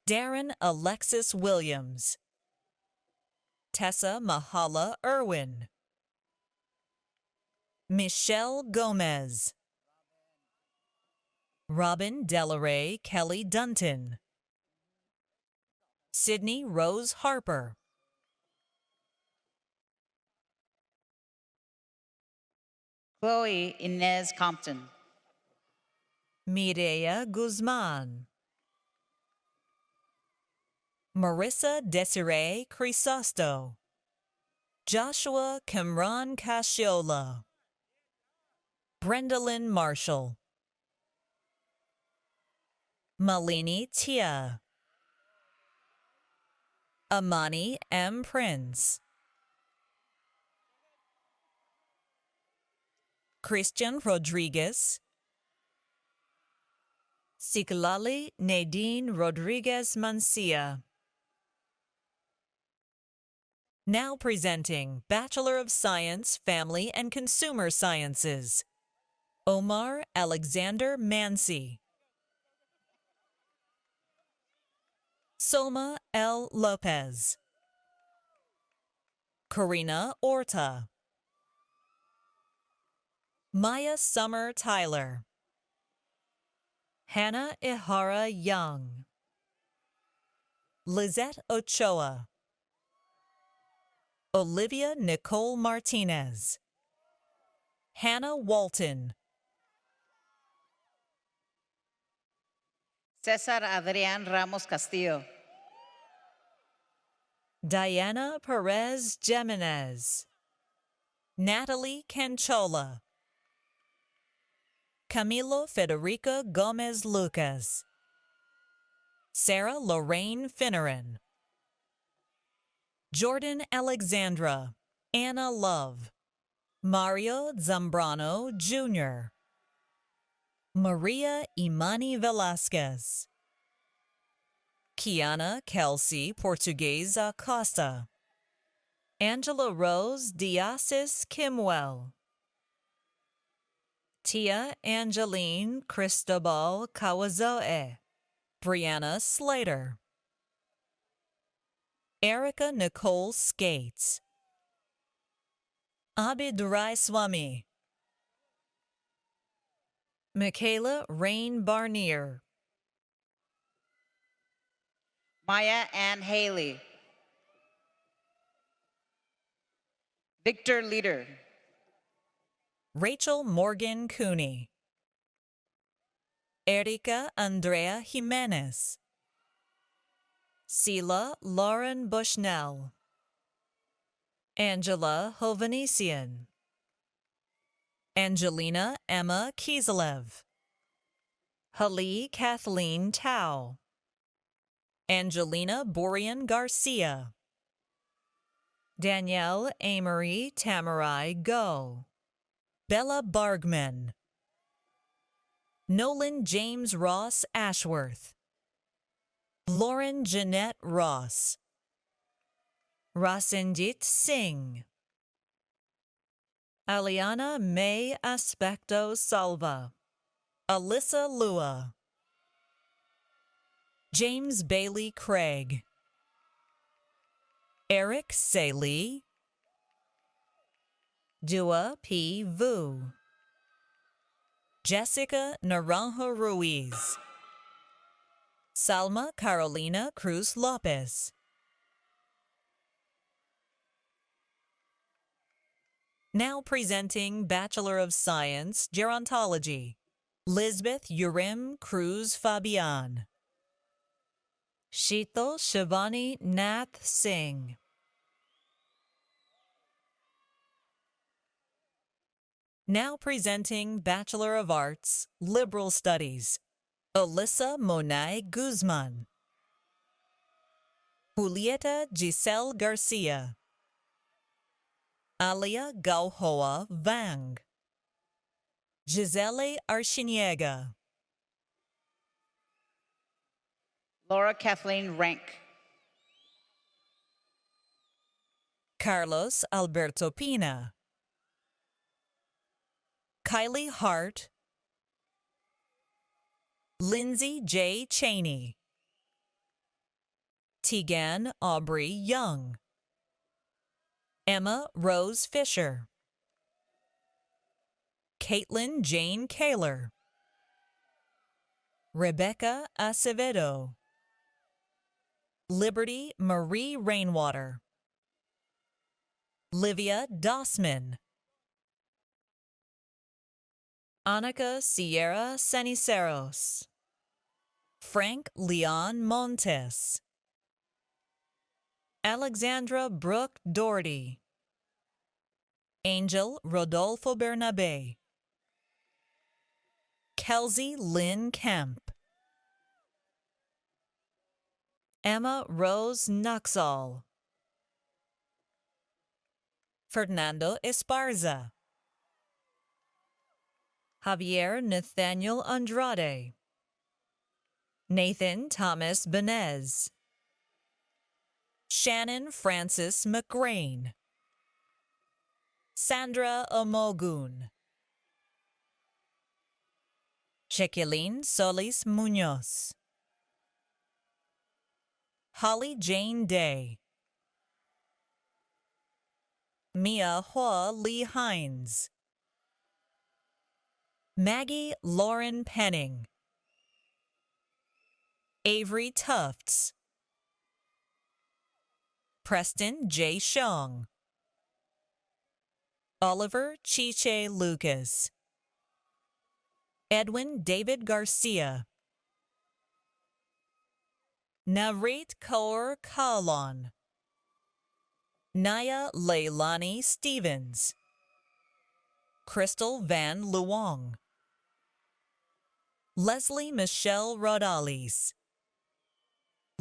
Darren Alexis Williams. Tessa Mahala Irwin. Michelle Gomez. Robin Delaray Kelly Dunton. Sydney Rose Harper. Chloe Inez Compton. Mireya Guzman. Marissa Desiree Crisosto. Joshua Cameron Casciola. Brendalyn Marshall. Malini Tia. Amani M. Prince. Christian Rodriguez. Citlali Nadine Rodriguez Mancia. Now presenting Bachelor of Science, Family and Consumer Sciences, Omar Alexander Mansi. Soma L. Lopez. Karina Orta. Maya Summer Tyler. Hannah Ihara Young. Lizette Ochoa. Olivia Nicole Martinez. Hannah Walton. Cesar Adrián Ramos Castillo. Diana Perez Jimenez. Natalie Canchola. Camilo Federica Gomez Lucas. Sarah Lorraine Finneran. Jordan Alexandra. Anna Love. Mario Zambrano Jr. Maria Imani Velasquez. Kiana Kelsey Portuguese Acosta. Angela Rose Diasis Kimwell. Tia Angeline Cristobal Kawazoe. Brianna Slater. Erica Nicole Skates. Abidurai Swami. Michaela Rain Barnier. Maya Ann Haley. Victor Leader. Rachel Morgan Cooney. Erika Andrea Jimenez. Sela Lauren Bushnell. Angela Hovanesian. Angelina Emma Kiselev. Hali Kathleen Tao. Angelina Borian Garcia. Danielle Amory Tamarai Go. Bella Bargman. Nolan James Ross Ashworth. Lauren Jeanette Ross. Rasenjit Singh. Aliana May Aspecto Salva. Alyssa Lua. James Bailey Craig. Eric Saley. Dua P. Vu. Jessica Naranjo Ruiz. Salma Carolina Cruz Lopez. Now presenting Bachelor of Science, Gerontology, Lisbeth Urim Cruz Fabian. Shito Shivani Nath Singh. Now presenting Bachelor of Arts, Liberal Studies, Alyssa Monay Guzman. Julieta Giselle Garcia. Alia Gauhoa Vang. Gisele Archiniega. Laura Kathleen Rank. Carlos Alberto Pina. Kylie Hart. Lindsay J. Cheney. Tegan Aubrey Young. Emma Rose Fisher. Caitlin Jane Kaler. Rebecca Acevedo. Liberty Marie Rainwater. Livia Dossman. Annika Sierra Ceniceros. Frank Leon Montes. Alexandra Brooke Doherty. Angel Rodolfo Bernabe. Kelsey Lynn Kemp. Emma Rose Nuxall. Fernando Esparza. Javier Nathaniel Andrade. Nathan Thomas Benez, Shannon Francis McGrain, Sandra Omogun, Jacqueline Solis Munoz, Holly Jane Day, Mia Hua Lee Hines, Maggie Lauren Penning, Avery Tufts, Preston J. Shong, Oliver Chiche Lucas, Edwin David Garcia, Navreet Kaur Kalon, Naya Leilani Stevens, Crystal Van Luong, Leslie Michelle Rodales,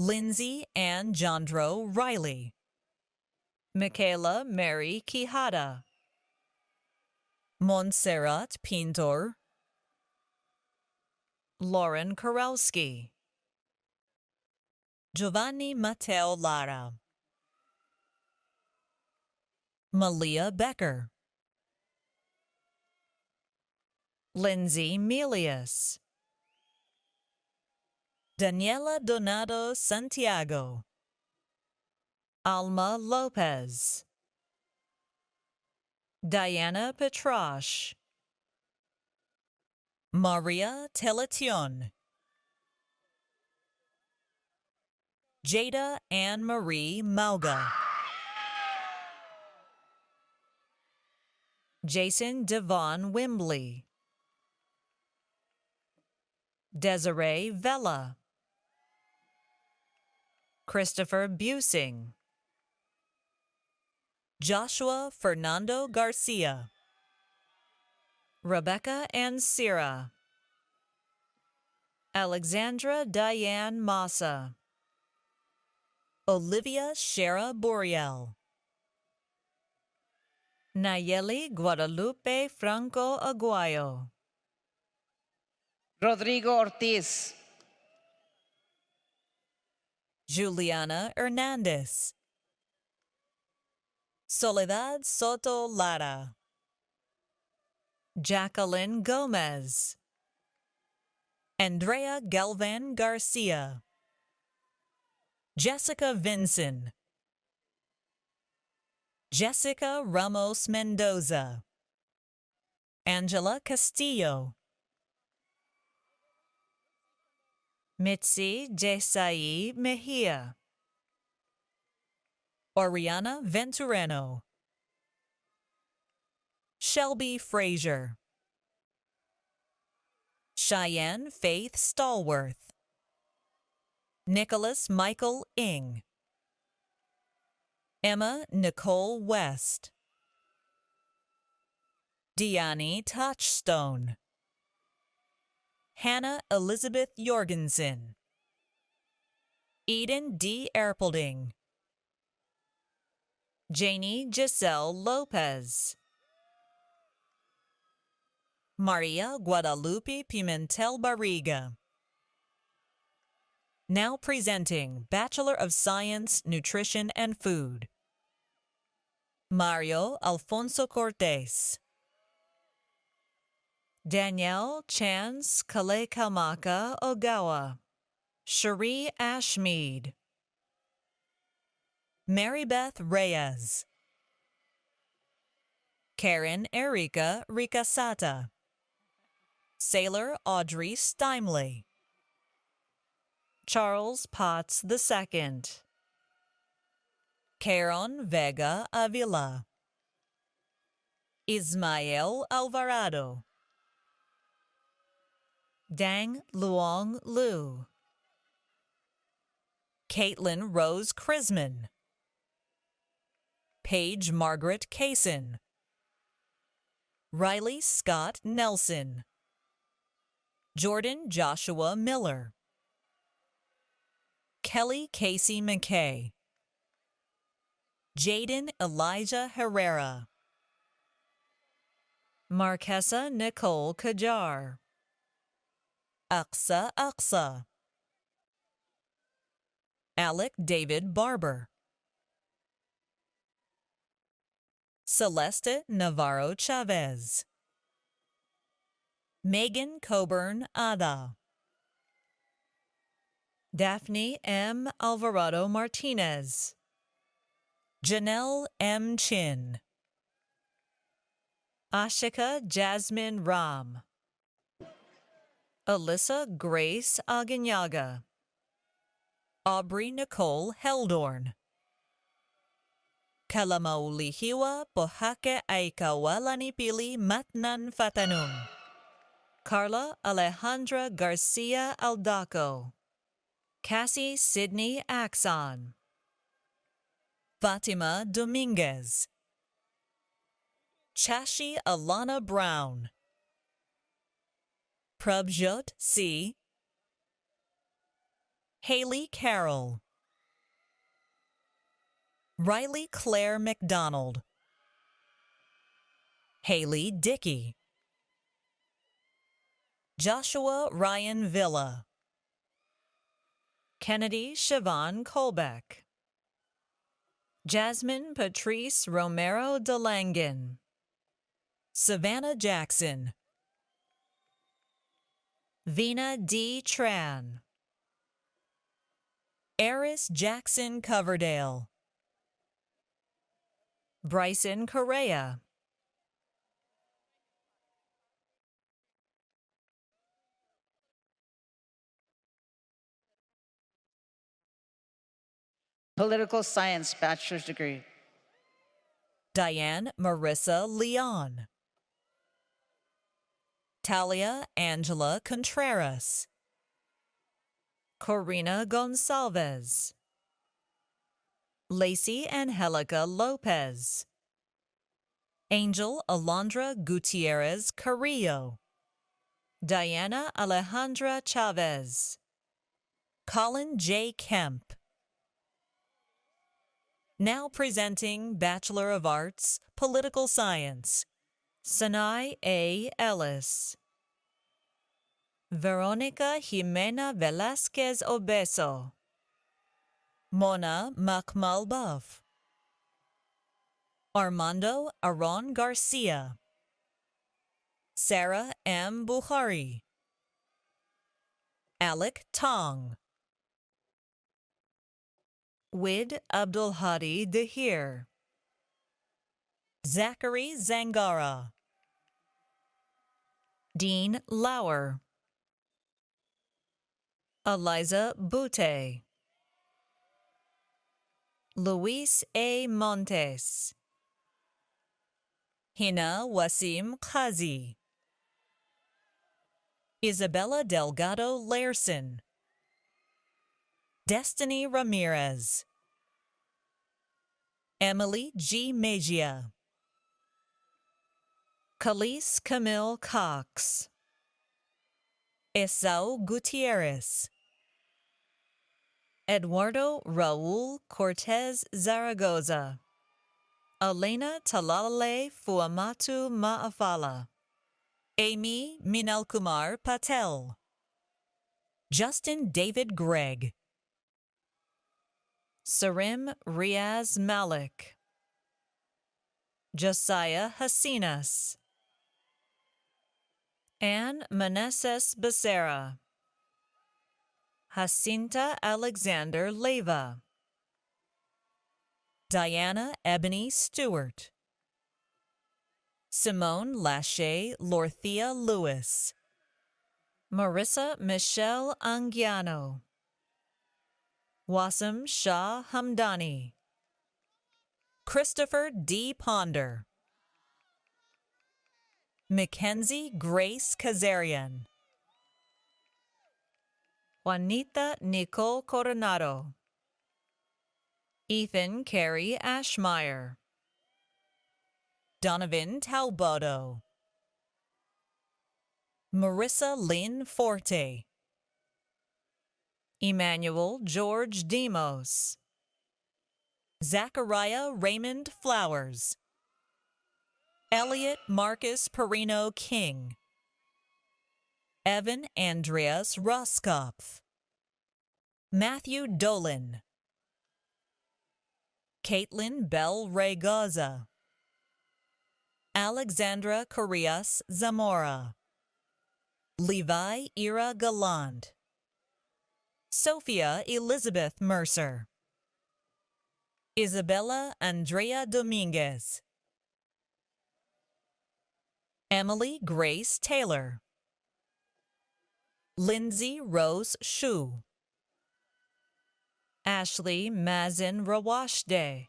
Lindsay Ann Jandro Riley, Michaela Mary Quijada, Montserrat Pintor, Lauren Karowski, Giovanni Mateo Lara, Malia Becker, Lindsay Melius, Daniela Donado Santiago, Alma Lopez, Diana Petrash, Maria Telation, Jada Anne Marie Mauga, Jason Devon Wimbley, Desiree Vella, Christopher Busing, Joshua Fernando Garcia, Rebecca Ansira, Alexandra Diane Massa, Olivia Shara Boreal, Nayeli Guadalupe Franco Aguayo, Rodrigo Ortiz, Juliana Hernandez, Soledad Soto Lara, Jacqueline Gomez, Andrea Galvan Garcia, Jessica Vinson, Jessica Ramos Mendoza, Angela Castillo, Mitzi Jesai Mejia, Oriana Ventureno, Shelby Frazier, Cheyenne Faith Stallworth, Nicholas Michael Ing, Emma Nicole West, Deani Touchstone, Hannah Elizabeth Jorgensen, Eden D. Erpelding, Janie Giselle Lopez, Maria Guadalupe Pimentel Barriga. Now presenting Bachelor of Science, Nutrition and Food, Mario Alfonso Cortés, Danielle Chance Kalekamaka Ogawa, Cherie Ashmead, Marybeth Reyes, Karen Erika Ricasata, Sailor Audrey Steimley, Charles Potts II, Caron Vega Avila, Ismael Alvarado, Dang Luong Lu, Caitlin Rose Krisman, Paige Margaret Kaysen, Riley Scott Nelson, Jordan Joshua Miller, Kelly Casey McKay, Jaden Elijah Herrera, Marquesa Nicole Kajar, Aqsa Aqsa, Alec David Barber, Celeste Navarro Chavez, Megan Coburn Ada, Daphne M. Alvarado Martinez, Janelle M. Chin, Ashika Jasmine Ram, Alyssa Grace Aguinyaga, Aubrey Nicole Heldorn, Kalamaulihiwa Pohake Aikawalanipili Matnan Fatanum, Carla Alejandra Garcia Aldaco, Cassie Sydney Axon, Fatima Dominguez, Chashi Alana Brown, Prabjot C., Haley Carroll, Riley Claire McDonald, Haley Dickey, Joshua Ryan Villa, Kennedy Siobhan Colbeck, Jasmine Patrice Romero DeLangen, Savannah Jackson, Vina D. Tran, Eris Jackson Coverdale, Bryson Correa, Political Science bachelor's degree. Diane Marissa Leon, Talia Angela Contreras, Corina Gonsalves, Lacey Angelica Lopez, Angel Alondra Gutierrez Carrillo, Diana Alejandra Chavez, Colin J. Kemp. Now presenting Bachelor of Arts, Political Science, Sanai A. Ellis, Veronica Jimena Velasquez Obeso, Mona Makmalbaf, Armando Aron Garcia, Sarah M. Buhari, Alec Tong, Wid Abdulhadi Dahir, Zachary Zangara, Dean Lauer, Eliza Bute, Luis A. Montes, Hina Wasim Qazi, Isabella Delgado Lairson, Destiny Ramirez, Emily G. Mejia, Khalees Camille Cox, Esau Gutierrez, Eduardo Raul Cortez Zaragoza, Elena Talalale Fuamatu Maafala, Amy Minalkumar Patel, Justin David Gregg, Sarim Riaz Malik, Josiah Hasinas, Anne Meneses Becerra, Jacinta Alexander Leyva, Diana Ebony Stewart, Simone Lachey Lorthea Lewis, Marissa Michelle Anguiano, Wassim Shah Hamdani, Christopher D. Ponder, Mackenzie Grace Kazarian, Juanita Nicole Coronado, Ethan Carey Ashmeyer, Donovan Talbodo, Marissa Lynn Forte, Emmanuel George Demos, Zachariah Raymond Flowers, Elliot Marcus Perino King, Evan Andreas Roskopf, Matthew Dolan, Caitlin Bell Raygoza, Alexandra Correas Zamora, Levi Ira Galland, Sophia Elizabeth Mercer, Isabella Andrea Dominguez, Emily Grace Taylor, Lindsay Rose Shu, Ashley Mazin Rawashde,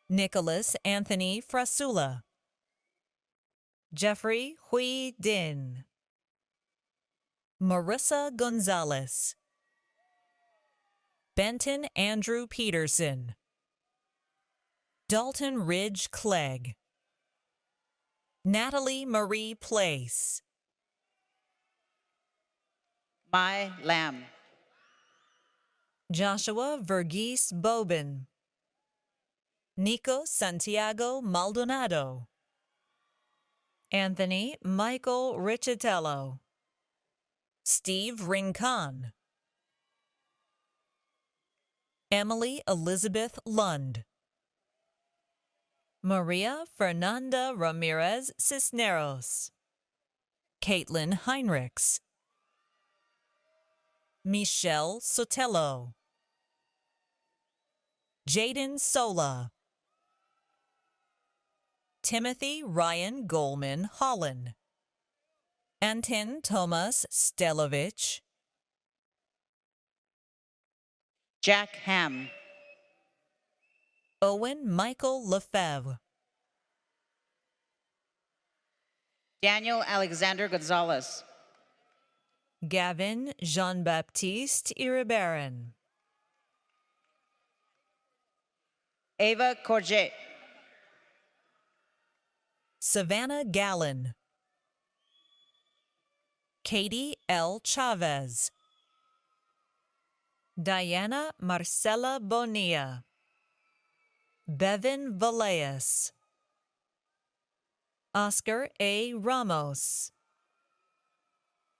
Nicholas Anthony Frasula, Jeffrey Hui Din, Marissa Gonzalez, Benton Andrew Peterson, Dalton Ridge Clegg, Natalie Marie Place, Mai Lam, Joshua Verghese Bobin, Nico Santiago Maldonado, Anthony Michael Richitello, Steve Rincon, Emily Elizabeth Lund, Maria Fernanda Ramirez Cisneros, Caitlin Heinrichs, Michelle Sotelo, Jaden Sola, Timothy Ryan Goldman Holland, Anton Thomas Stelovich, Jack Ham, Owen Michael Lefebvre, Daniel Alexander Gonzalez, Gavin Jean-Baptiste Iribaran, Ava Courget, Savannah Gallen, Katie L. Chavez, Diana Marcela Bonilla, Bevin Villegas, Oscar A. Ramos,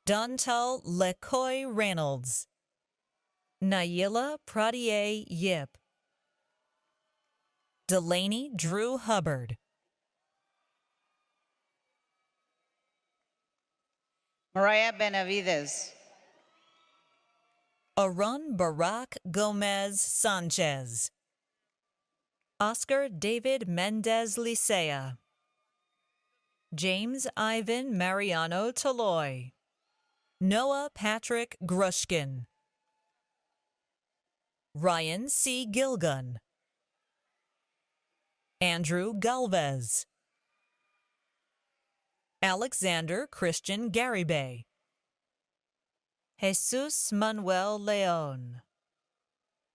Dontal Lecoy Reynolds, Nayila Pradier Yip, Delaney Drew Hubbard, Mariah Benavides, Arun Barak Gomez Sanchez, Oscar David Mendez Licea, James Ivan Mariano Toloy, Noah Patrick Grushkin, Ryan C. Gilgun, Andrew Galvez, Alexander Christian Garibay, Jesus Manuel Leon,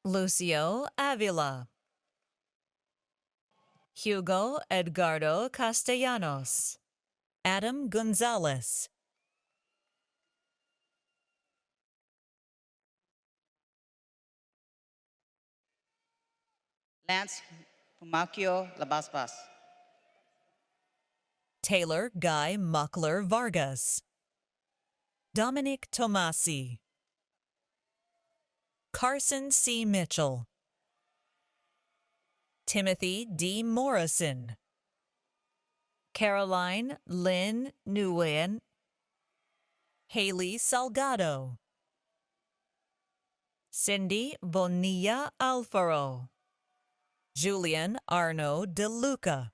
Lucio Avila, Hugo Edgardo Castellanos, Adam Gonzalez, Lance Pumacchio Labaspas, Taylor Guy Muckler Vargas, Dominic Tomasi, Carson C. Mitchell, Timothy D. Morrison, Caroline Lynn Nguyen, Haley Salgado, Cindy Bonilla Alfaro, Julian Arno De Luca,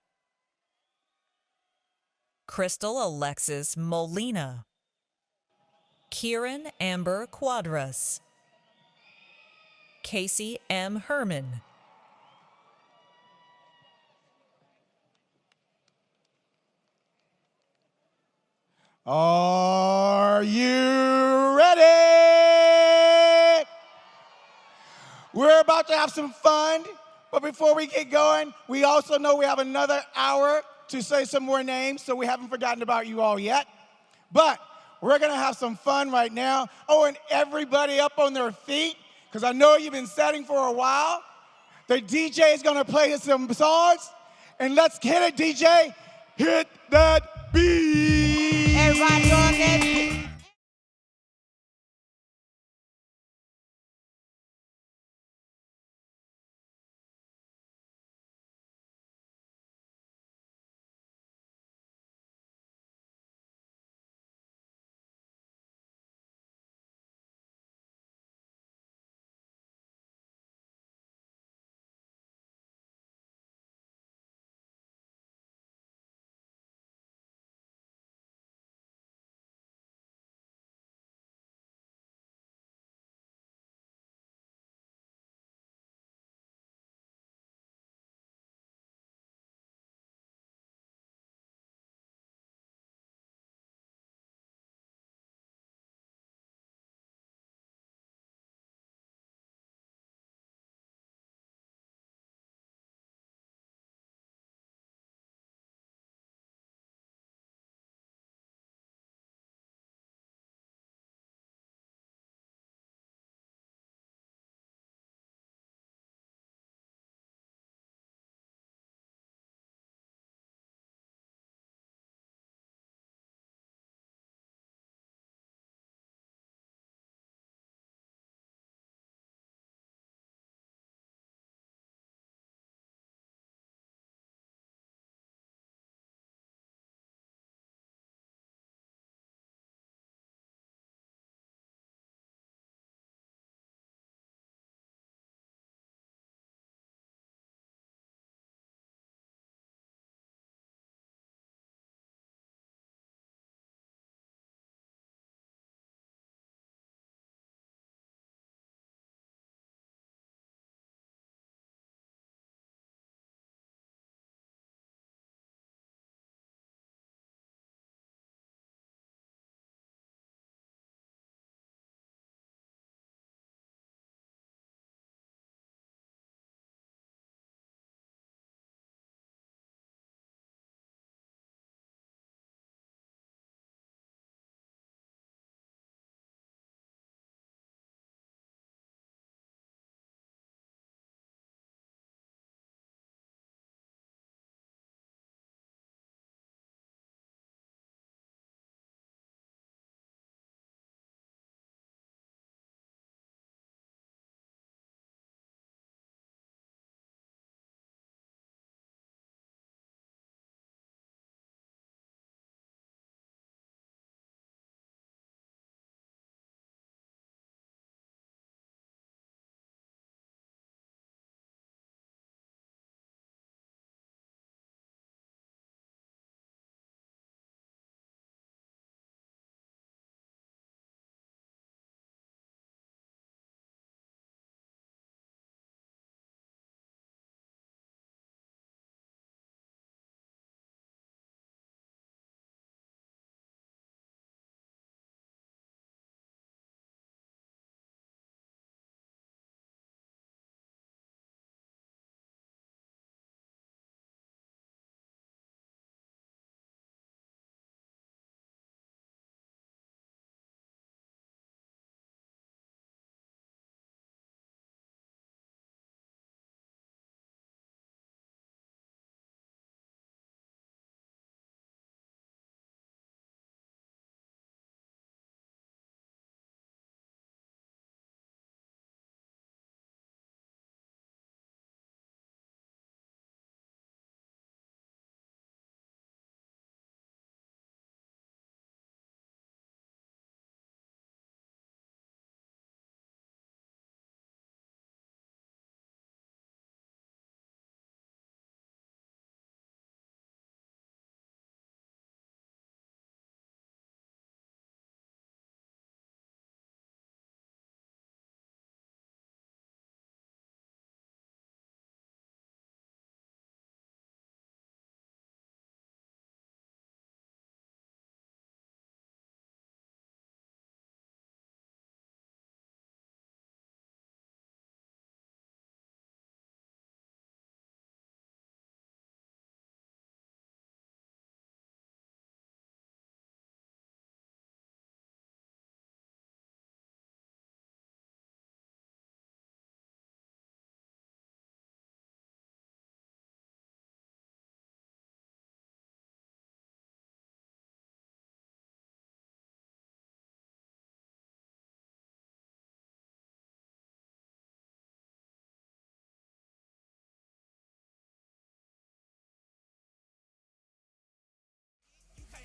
Crystal Alexis Molina, Kieran Amber Quadras, Casey M. Herman, Are you ready? We're about to have some fun, but before we get going, we also know we have another hour to say some more names, so we haven't forgotten about you all yet. But we're gonna have some fun right now. Oh, and everybody up on their feet, because I know you've been setting for a while. The DJ is gonna play some songs, and let's hit it, DJ. Hit that beat. Everybody on it.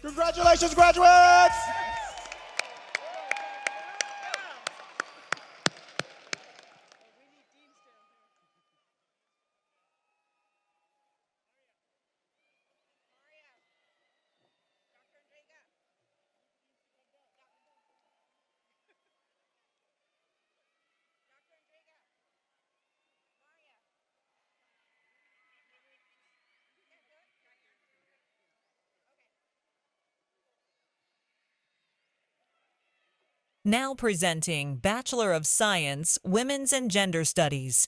Congratulations, graduates! Now presenting Bachelor of Science, Women's and Gender Studies,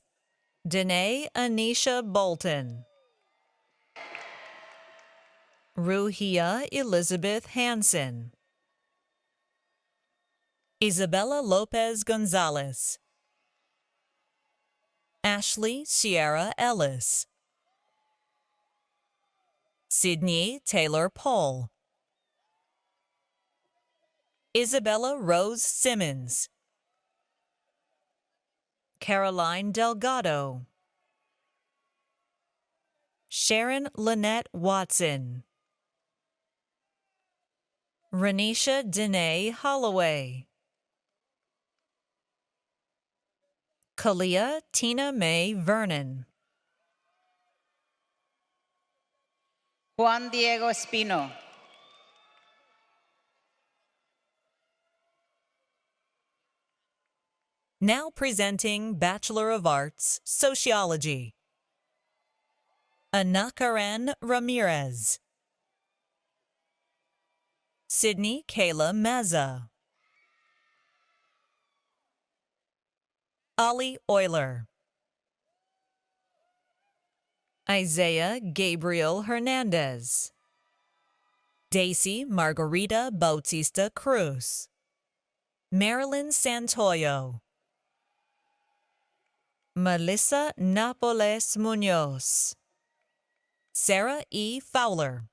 Danae Anisha Bolton. Ruhia Elizabeth Hansen. Isabella Lopez Gonzalez. Ashley Sierra Ellis. Sydney Taylor Pohl. Isabella Rose Simmons. Caroline Delgado. Sharon Lynette Watson. Renisha Danae Holloway. Kalia Tina Mae Vernon. Juan Diego Espino. Now presenting Bachelor of Arts, Sociology, Anakaran Ramirez. Sydney Kayla Meza. Ollie Euler. Isaiah Gabriel Hernandez. Daisy Margarita Bautista Cruz. Marilyn Santoyo. Melissa Napoles Munoz. Sarah E. Fowler.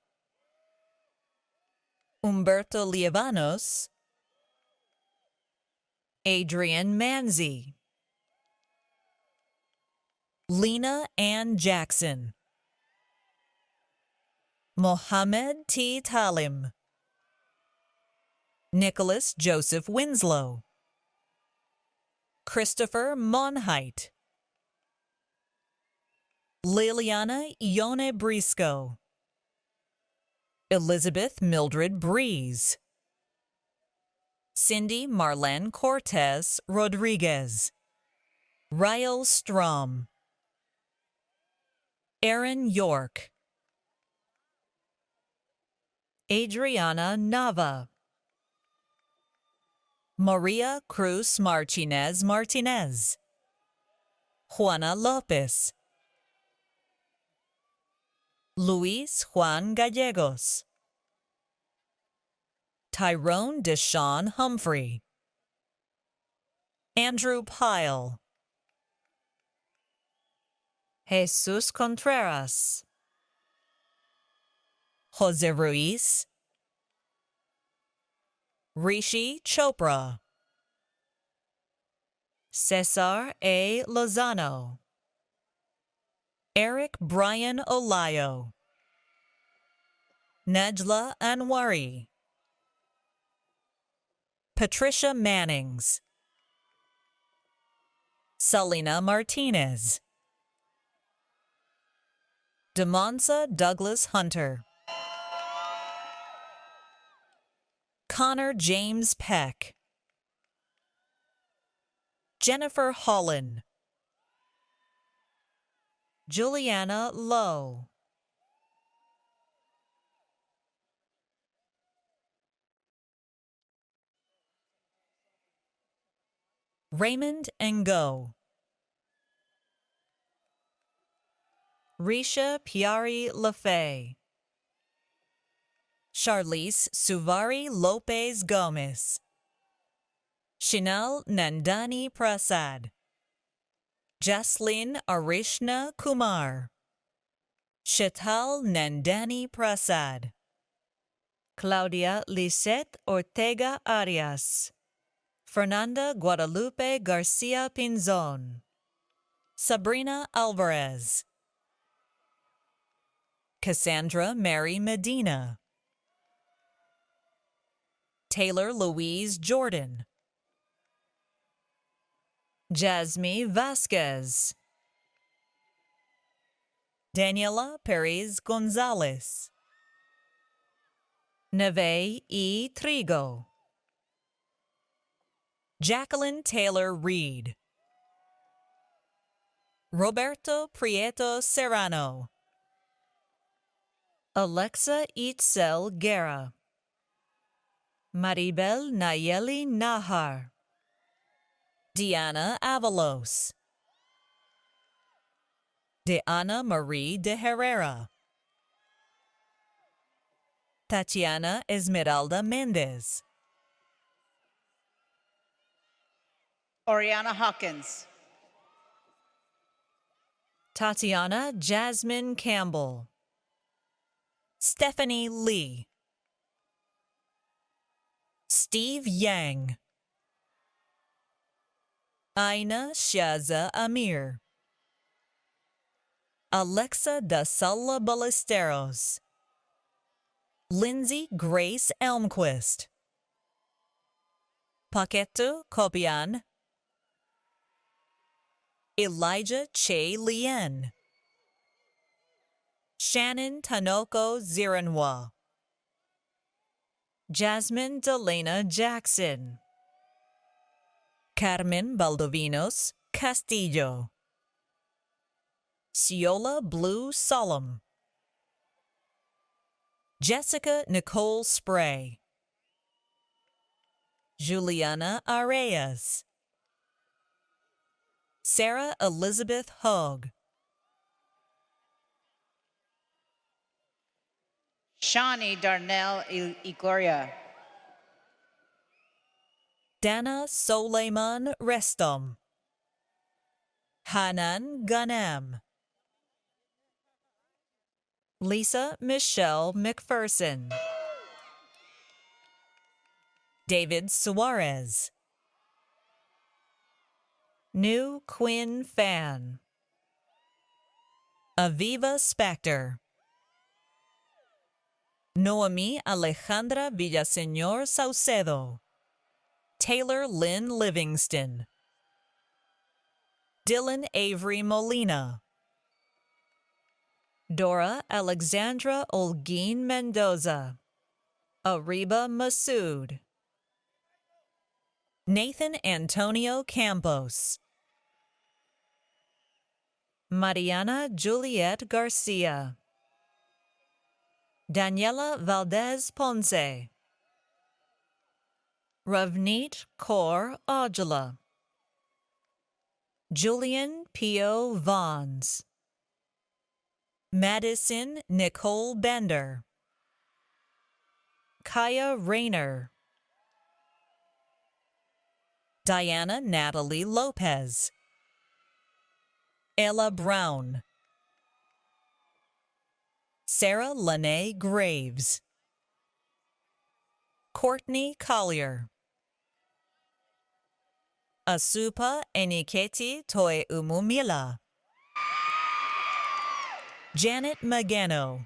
Humberto Lievanos. Adrian Manzi. Lena Ann Jackson. Mohammed T. Talim. Nicholas Joseph Winslow. Christopher Monheit. Liliana Ione Briscoe. Elizabeth Mildred Breeze. Cindy Marlene Cortez Rodriguez. Ryle Strom. Aaron York. Adriana Nava. Maria Cruz Martinez Martinez. Juana Lopez. Luis Juan Gallegos. Tyrone Deshawn Humphrey. Andrew Pyle. Jesus Contreras. Jose Ruiz. Rishi Chopra. Cesar A. Lozano. Eric Brian Olayo. Najla Anwari. Patricia Mannings. Selena Martinez. Demonsa Douglas Hunter. Connor James Peck. Jennifer Holland. Juliana Lowe. Raymond Ngo. Risha Piari Lafay. Charlize Suvari Lopez Gomez. Shinal Nandani Prasad. Jaslyn Arishna Kumar. Shetal Nandani Prasad. Claudia Lisette Ortega Arias. Fernanda Guadalupe Garcia Pinzon. Sabrina Alvarez. Cassandra Mary Medina. Taylor Louise Jordan, Jasmine Vasquez, Daniela Perez Gonzalez, Neve E. Trigo, Jacqueline Taylor Reed, Roberto Prieto Serrano, Alexa Itzel Guerra, Maribel Nayeli Nahar, Diana Avalos, de Ana Marie de Herrera, Tatiana Esmeralda Mendez, Oriana Hawkins. Tatiana Jasmine Campbell, Stephanie Lee, Steve Yang, Aina Shaza Amir, Alexa da Sala Ballesteros, Lindsay Grace Elmquist, Paqueto Copian, Elijah Che Lien, Shannon Tanoko Ziranwa, Jasmine Delena Jackson, Carmen Baldovinos Castillo, Ciola Blue Solemn, Jessica Nicole Spray, Juliana Areyes, Sarah Elizabeth Hogue, Shawnee Darnell Igoria. Dana Soleiman Restom, Hanan Ghanem, Lisa Michelle McPherson, David Suarez, New Quinn Fan, Aviva Spector, Noemi Alejandra Villaseñor Saucedo, Taylor Lynn Livingston, Dylan Avery Molina, Dora Alexandra Olguin Mendoza, Ariba Masood, Nathan Antonio Campos, Mariana Juliet Garcia, Daniela Valdez Ponce, Ravneet Kaur Aujla, Julian Pio Vons, Madison Nicole Bender, Kaya Rayner, Diana Natalie Lopez, Ella Brown, Sarah Lene Graves, Courtney Collier, Asupa Eniketi Toe Umumila, Janet Magano,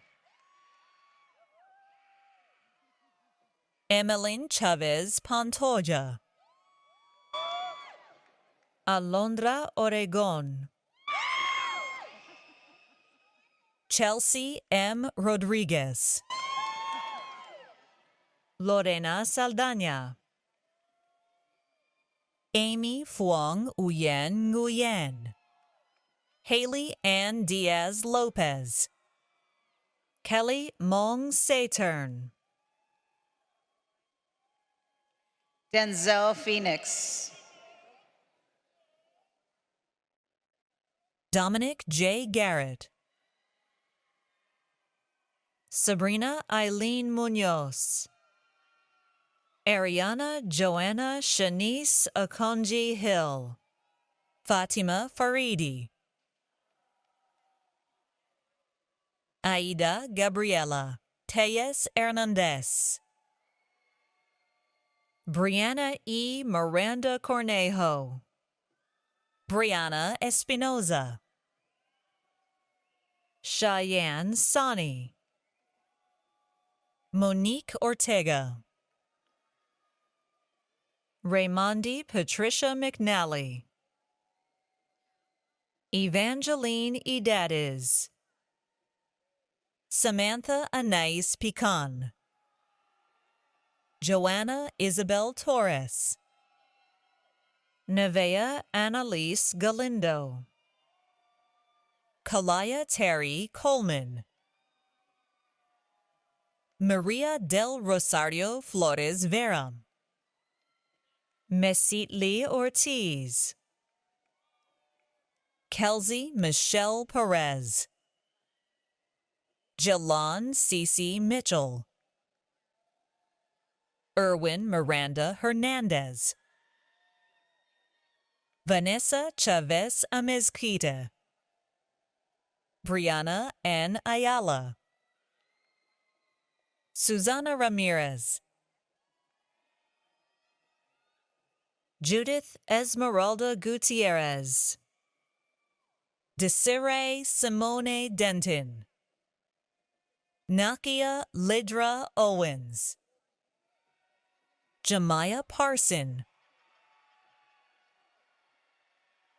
Emmeline Chavez Pantoja, Alondra Oregon, Chelsea M. Rodriguez, Lorena Saldaña, Amy Fuang Uyen Nguyen, Haley Ann Diaz Lopez, Kelly Mong Saturn, Denzel Phoenix. Dominic J. Garrett, Sabrina Eileen Munoz, Ariana Joanna Shanice Akonji Hill, Fatima Faridi, Aida Gabriela Telles Hernandez, Brianna E. Miranda Cornejo, Brianna Espinoza, Cheyenne Sani, Monique Ortega, Raymondi Patricia McNally, Evangeline Edadiz, Samantha Anais Pican, Joanna Isabel Torres, Nevea Annalise Galindo, Kalaya Terry Coleman, Maria del Rosario Flores Vera, Mesitli Ortiz, Kelsey Michelle Perez, Jalon Cece Mitchell, Erwin Miranda Hernandez, Vanessa Chavez Amezquita, Brianna N. Ayala, Susana Ramirez, Judith Esmeralda Gutierrez, Desiree Simone Denton, Nakia Lidra Owens, Jemiah Parson,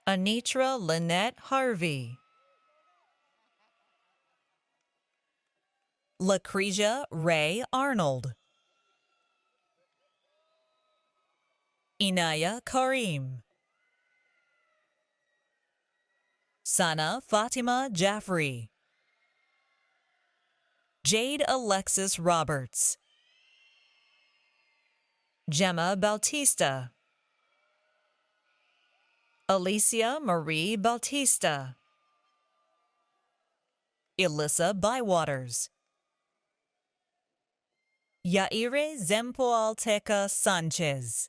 Anitra Lynette Harvey, Lucretia Ray Arnold, Inaya Karim, Sana Fatima Jaffrey, Jade Alexis Roberts, Gemma Bautista, Alicia Marie Bautista, Elissa Bywaters, Yaire Zempoalteca Sanchez,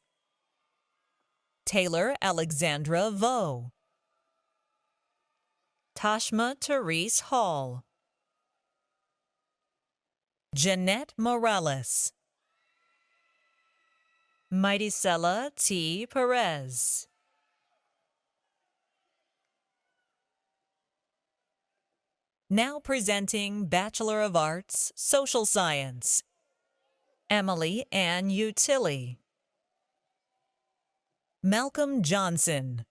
Taylor Alexandra Vo, Tashma Therese Hall, Jeanette Morales, Maidicela T. Perez, now presenting Bachelor of Arts, Social Science, Emily Ann Utilli, Malcolm Johnson,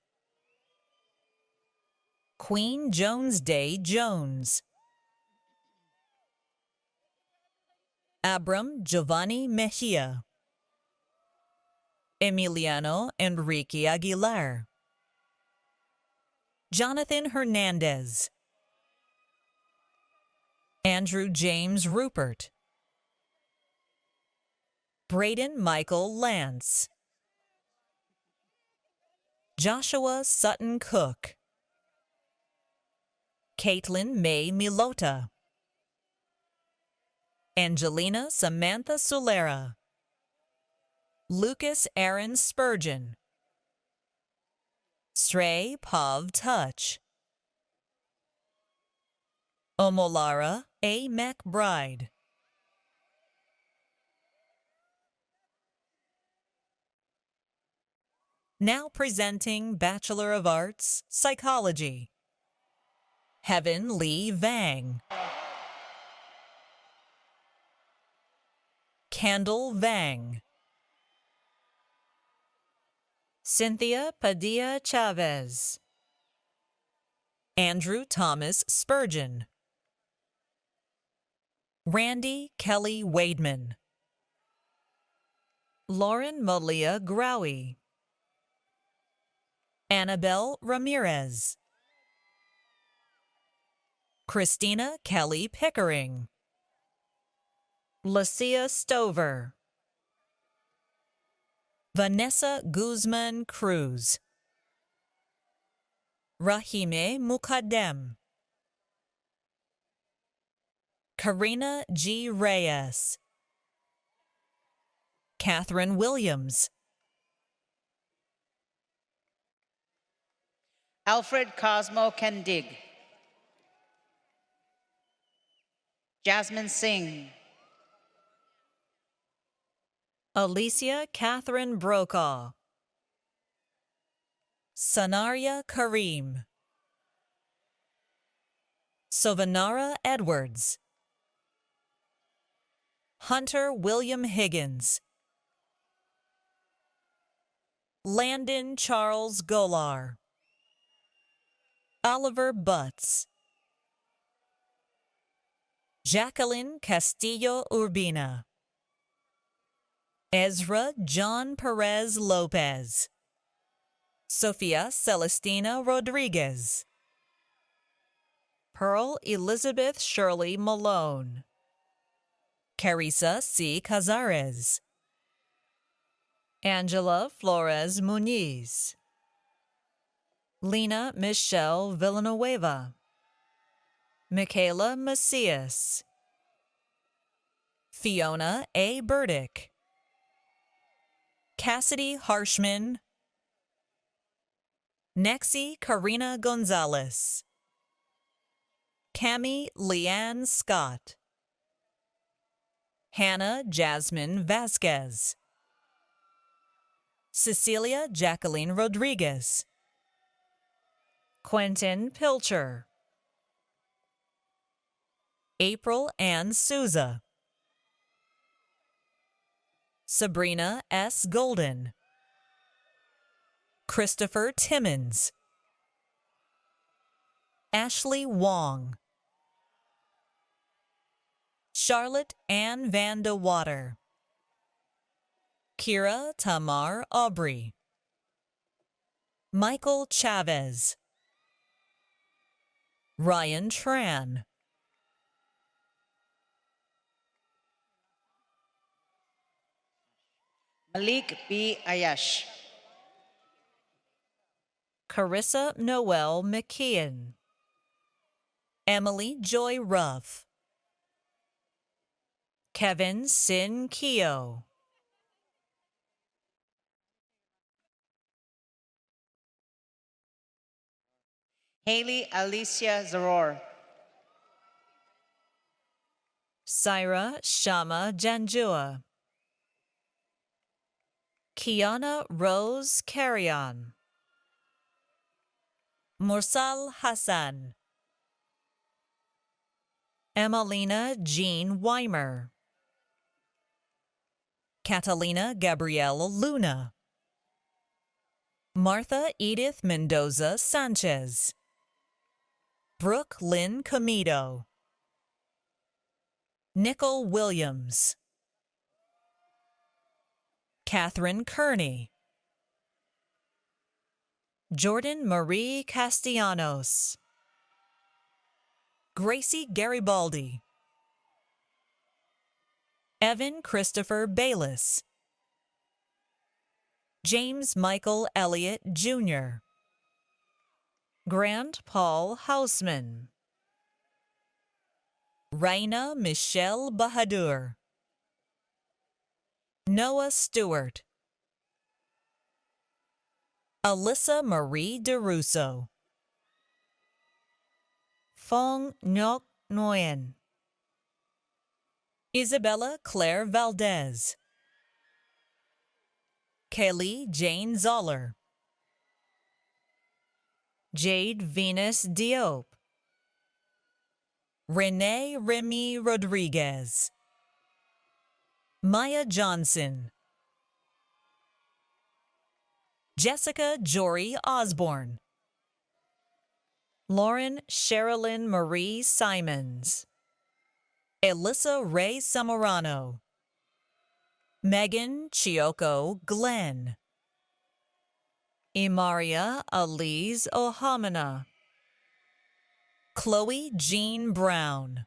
Queen Jones Day Jones, Abram Giovanni Mejia, Emiliano Enrique Aguilar, Jonathan Hernandez, Andrew James Rupert, Braden Michael Lance, Joshua Sutton Cook, Caitlin May Milota, Angelina Samantha Solera, Lucas Aaron Spurgeon, Srey Pav Touch, Omolara A. McBride, now presenting Bachelor of Arts, Psychology, Heaven Lee Vang, Kendall Vang, Cynthia Padilla Chavez, Andrew Thomas Spurgeon, Randy Kelly Wademan, Lauren Malia Growie, Annabelle Ramirez, Christina Kelly Pickering, Lucia Stover, Vanessa Guzman Cruz, Rahime Mukaddem, Karina G. Reyes, Catherine Williams, Alfred Cosmo Kendig, Jasmine Singh, Alicia Catherine Brokaw, Sanaria Karim, Sovanara Edwards, Hunter William Higgins, Landon Charles Golar, Oliver Butts, Jacqueline Castillo Urbina, Ezra John Perez Lopez, Sofia Celestina Rodriguez, Pearl Elizabeth Shirley Malone, Carissa C. Cazares, Angela Flores Muniz, Lena Michelle Villanueva, Michaela Macias, Fiona A. Burdick, Cassidy Harshman, Nexi Karina Gonzalez, Cami Leanne Scott, Hannah Jasmine Vasquez, Cecilia Jacqueline Rodriguez, Quentin Pilcher, April Ann Souza, Sabrina S. Golden, Christopher Timmons, Ashley Wong, Charlotte Ann Van de Water, Kira Tamar Aubrey, Michael Chavez, Ryan Tran, Malik B. Ayash. Carissa Noel McKeon, Emily Joy Ruff, Kevin Sin Keo, Haley Alicia Zaror. Syra Shama Janjua, Kiana Rose Carrion, Mursal Hassan, Emelina Jean Weimer, Catalina Gabriela Luna, Martha Edith Mendoza Sanchez, Brooke Lynn Comido, Nicole Williams, Catherine Kearney, Jordan Marie Castellanos, Gracie Garibaldi, Evan Christopher Bayless, James Michael Elliott Jr., Grant Paul Hausman, Raina Michelle Bahadur, Noah Stewart, Alyssa Marie DeRusso, Fong Ngoc Nguyen, Isabella Claire Valdez, Kelly Jane Zoller, Jade Venus Diop, Renee Remy Rodriguez, Maya Johnson, Jessica Jory Osborne, Lauren Sherilyn Marie Simons, Alyssa Ray Samorano, Megan Chioko Glenn, Imaria Alize Ohamana, Chloe Jean Brown,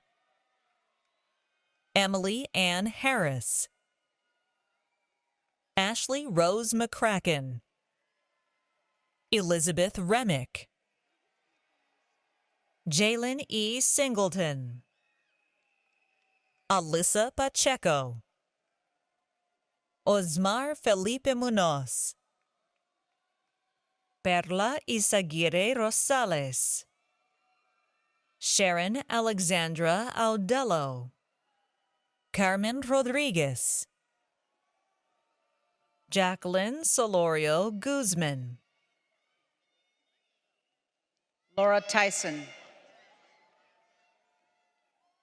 Emily Ann Harris, Ashley Rose McCracken, Elizabeth Remick, Jalen E. Singleton, Alyssa Pacheco, Osmar Felipe Munoz, Perla Isaguirre Rosales, Sharon Alexandra Audello, Carmen Rodriguez, Jacqueline Solorio Guzman, Laura Tyson.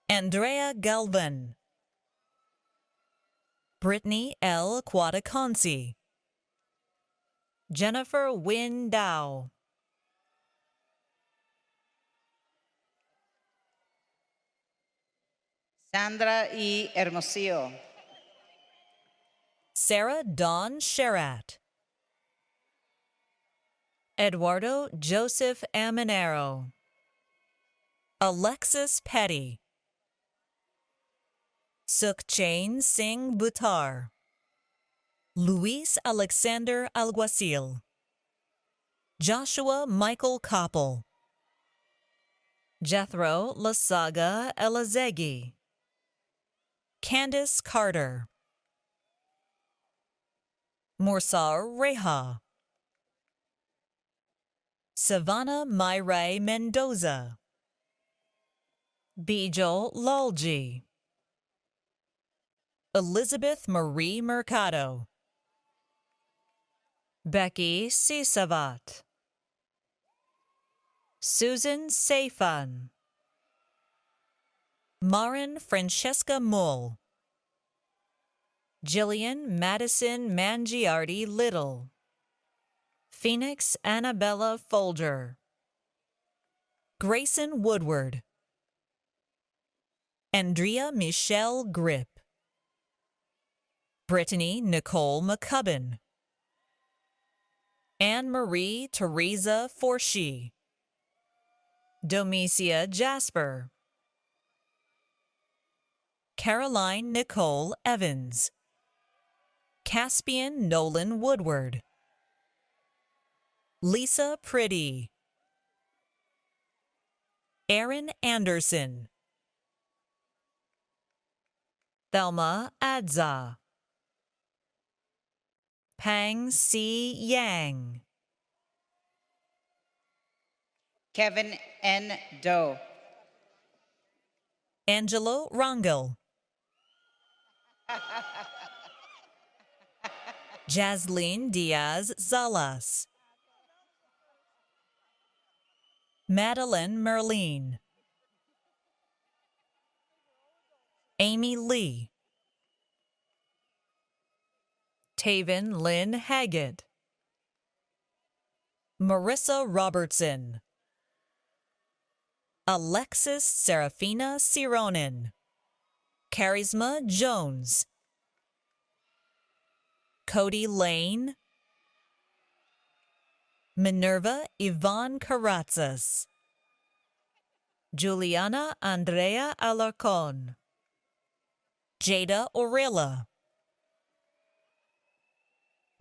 Andrea Galvan, Brittany L. Quadaconsi, Jennifer Wynn Dow. Sandra E. Hermosillo. Sarah Dawn Sherat. Eduardo Joseph Amanero. Alexis Petty. Sukhchain Singh Buttar. Luis Alexander Alguacil. Joshua Michael Koppel. Jethro Lasaga Elazegi. Candace Carter. Mursar Reha. Savannah Myray Mendoza. Bijal Lalji. Elizabeth Marie Mercado. Becky Sisavat. Susan Seyfan. Marin Francesca Mull. Jillian Madison Mangiardi Little. Phoenix Annabella Folger. Grayson Woodward. Andrea Michelle Grip. Brittany Nicole McCubbin. Anne-Marie Teresa Forshee. Domicia Jasper. Caroline Nicole Evans. Caspian Nolan Woodward. Lisa Pretty. Aaron Anderson. Thelma Adza. Pang C. Yang. Kevin N. Doe. Angelo Rangel. Jasleen Diaz Zalas. Madeline Merlin. Amy Lee. Taven Lynn Haggett. Marissa Robertson. Alexis Serafina Sironin. Charisma Jones. Cody Lane. Minerva Yvonne Caratzas. Juliana Andrea Alarcon. Jada Orilla.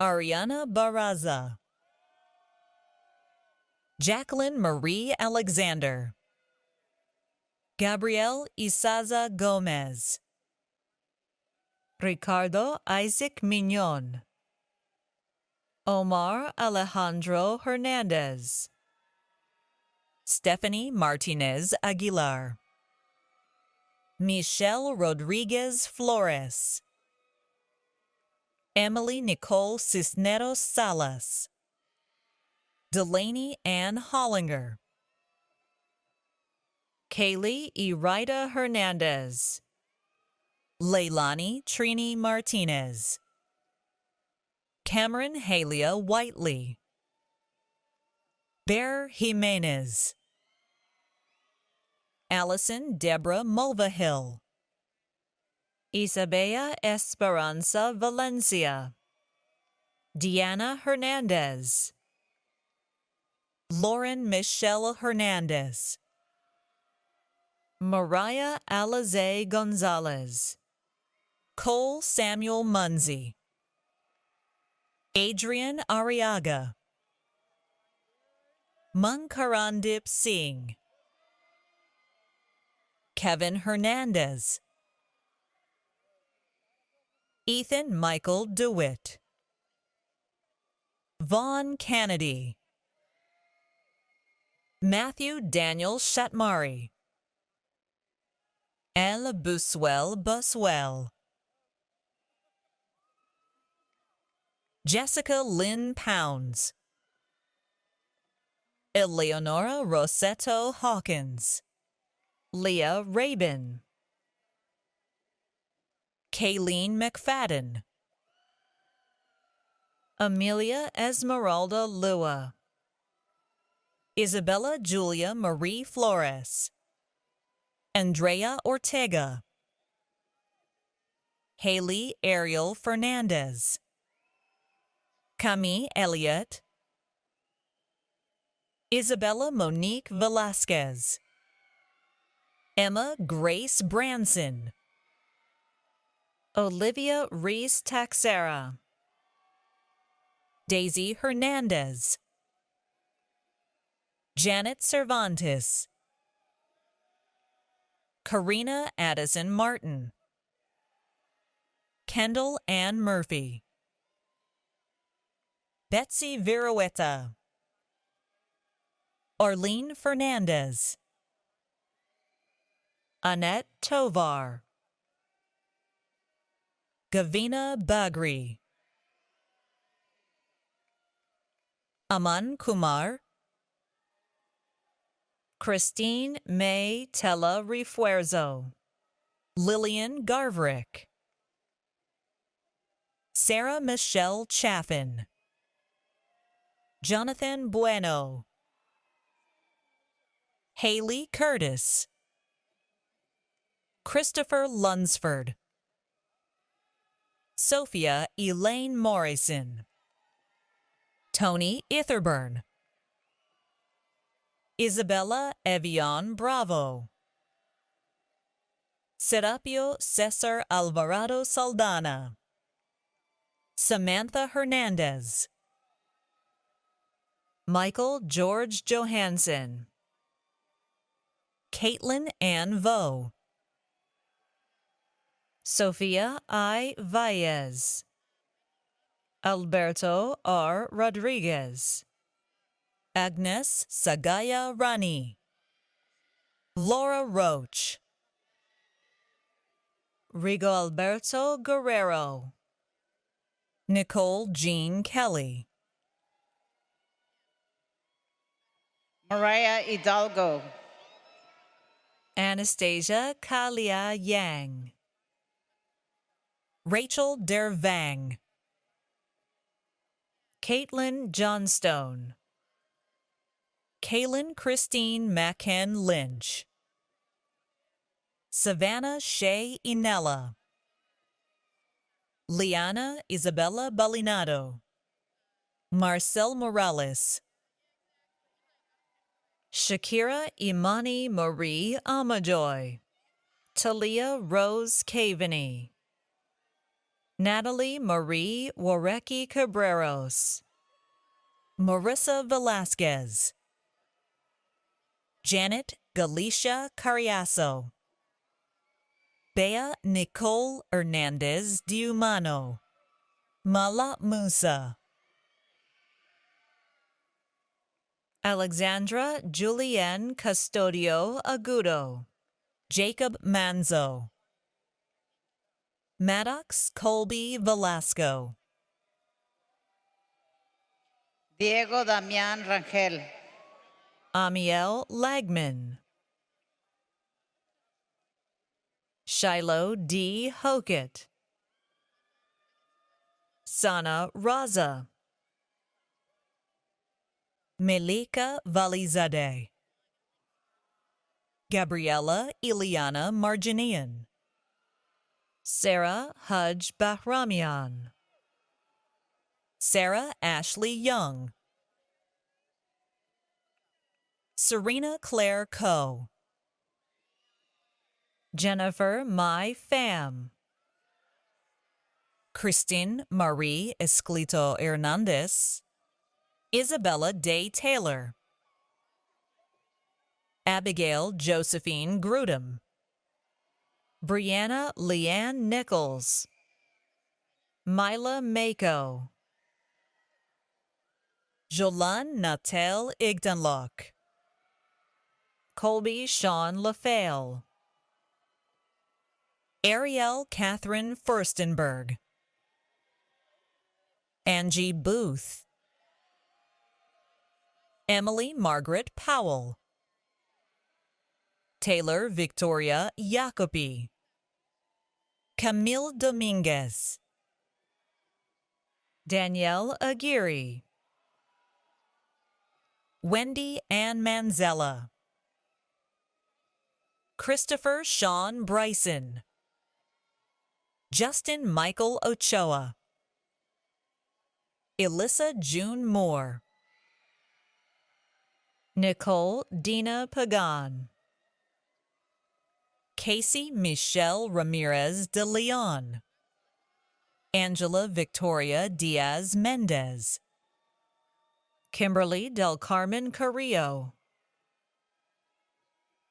Ariana Barraza. Jacqueline Marie Alexander. Gabriel Isaza Gomez. Ricardo Isaac Mignon. Omar Alejandro Hernandez. Stephanie Martinez Aguilar. Michelle Rodriguez Flores. Emily Nicole Cisneros Salas. Delaney Ann Hollinger. Kaylee Iraida Hernandez. Leilani Trini Martinez. Cameron Halia Whiteley. Bear Jimenez. Allison Deborah Mulvihill. Isabella Esperanza Valencia. Deanna Hernandez. Lauren Michelle Hernandez. Mariah Alize Gonzalez. Cole Samuel Munsey. Adrian Arriaga. Mankarandip Singh. Kevin Hernandez. Ethan Michael DeWitt. Vaughn Kennedy. Matthew Daniel Shatmari. El Buswell. Jessica Lynn Pounds. Eleonora Rossetto Hawkins. Leah Rabin. Kayleen McFadden. Amelia Esmeralda Lua, Isabella Julia Marie Flores, Andrea Ortega, Haley Ariel Fernandez, Camille Elliott, Isabella Monique Velasquez, Emma Grace Branson, Olivia Reese Taxera, Daisy Hernandez, Janet Cervantes, Karina Addison Martin, Kendall Ann Murphy, Betsy Virueta, Arlene Fernandez, Annette Tovar, Gavina Bagri, Aman Kumar, Christine May Tella Refuerzo, Lillian Garverick, Sarah Michelle Chaffin, Jonathan Bueno, Haley Curtis, Christopher Lunsford, Sophia Elaine Morrison, Tony Itherburn, Isabella Evian Bravo, Serapio Cesar Alvarado Saldana, Samantha Hernandez, Michael George Johansson, Caitlin Ann Vo, Sofia I. Valles, Alberto R. Rodriguez, Agnes Sagaya Rani, Laura Roach, Rigo Alberto Guerrero, Nicole Jean Kelly, Mariah Hidalgo, Anastasia Kalia Yang, Rachel Dervang, Caitlin Johnstone, Kaylin Christine Macken Lynch, Savannah Shea Inella, Liana Isabella Balinado, Marcel Morales, Shakira Imani Marie Amajoy, Talia Rose Caveney, Natalie Marie Warecki Cabreros, Marissa Velasquez, Janet Galicia Carriazo, Bea Nicole Hernandez Diumano, Mala Musa, Alexandra Julienne Custodio Agudo, Jacob Manzo, Maddox Colby Velasco, Diego Damián Rangel, Amiel Lagman, Shiloh D. Hokett, Sana Raza, Melika Valizadeh, Gabriela Iliana Marginian, Sarah Hudge Bahramian, Sarah Ashley Young, Serena Claire Coe, Jennifer Mai Pham, Christine Marie Esclito Hernandez, Isabella Day Taylor, Abigail Josephine Grudem, Brianna Leanne Nichols, Mila Mako, Jolan Natel Igdanlock, Colby Sean LaFale, Ariel Catherine Furstenberg, Angie Booth, Emily Margaret Powell, Taylor Victoria Jacobi, Camille Dominguez, Danielle Aguirre, Wendy Ann Manzella, Christopher Sean Bryson, Justin Michael Ochoa, Elissa June Moore, Nicole Dina Pagan, Casey Michelle Ramirez de Leon, Angela Victoria Diaz Mendez, Kimberly Del Carmen Carrillo,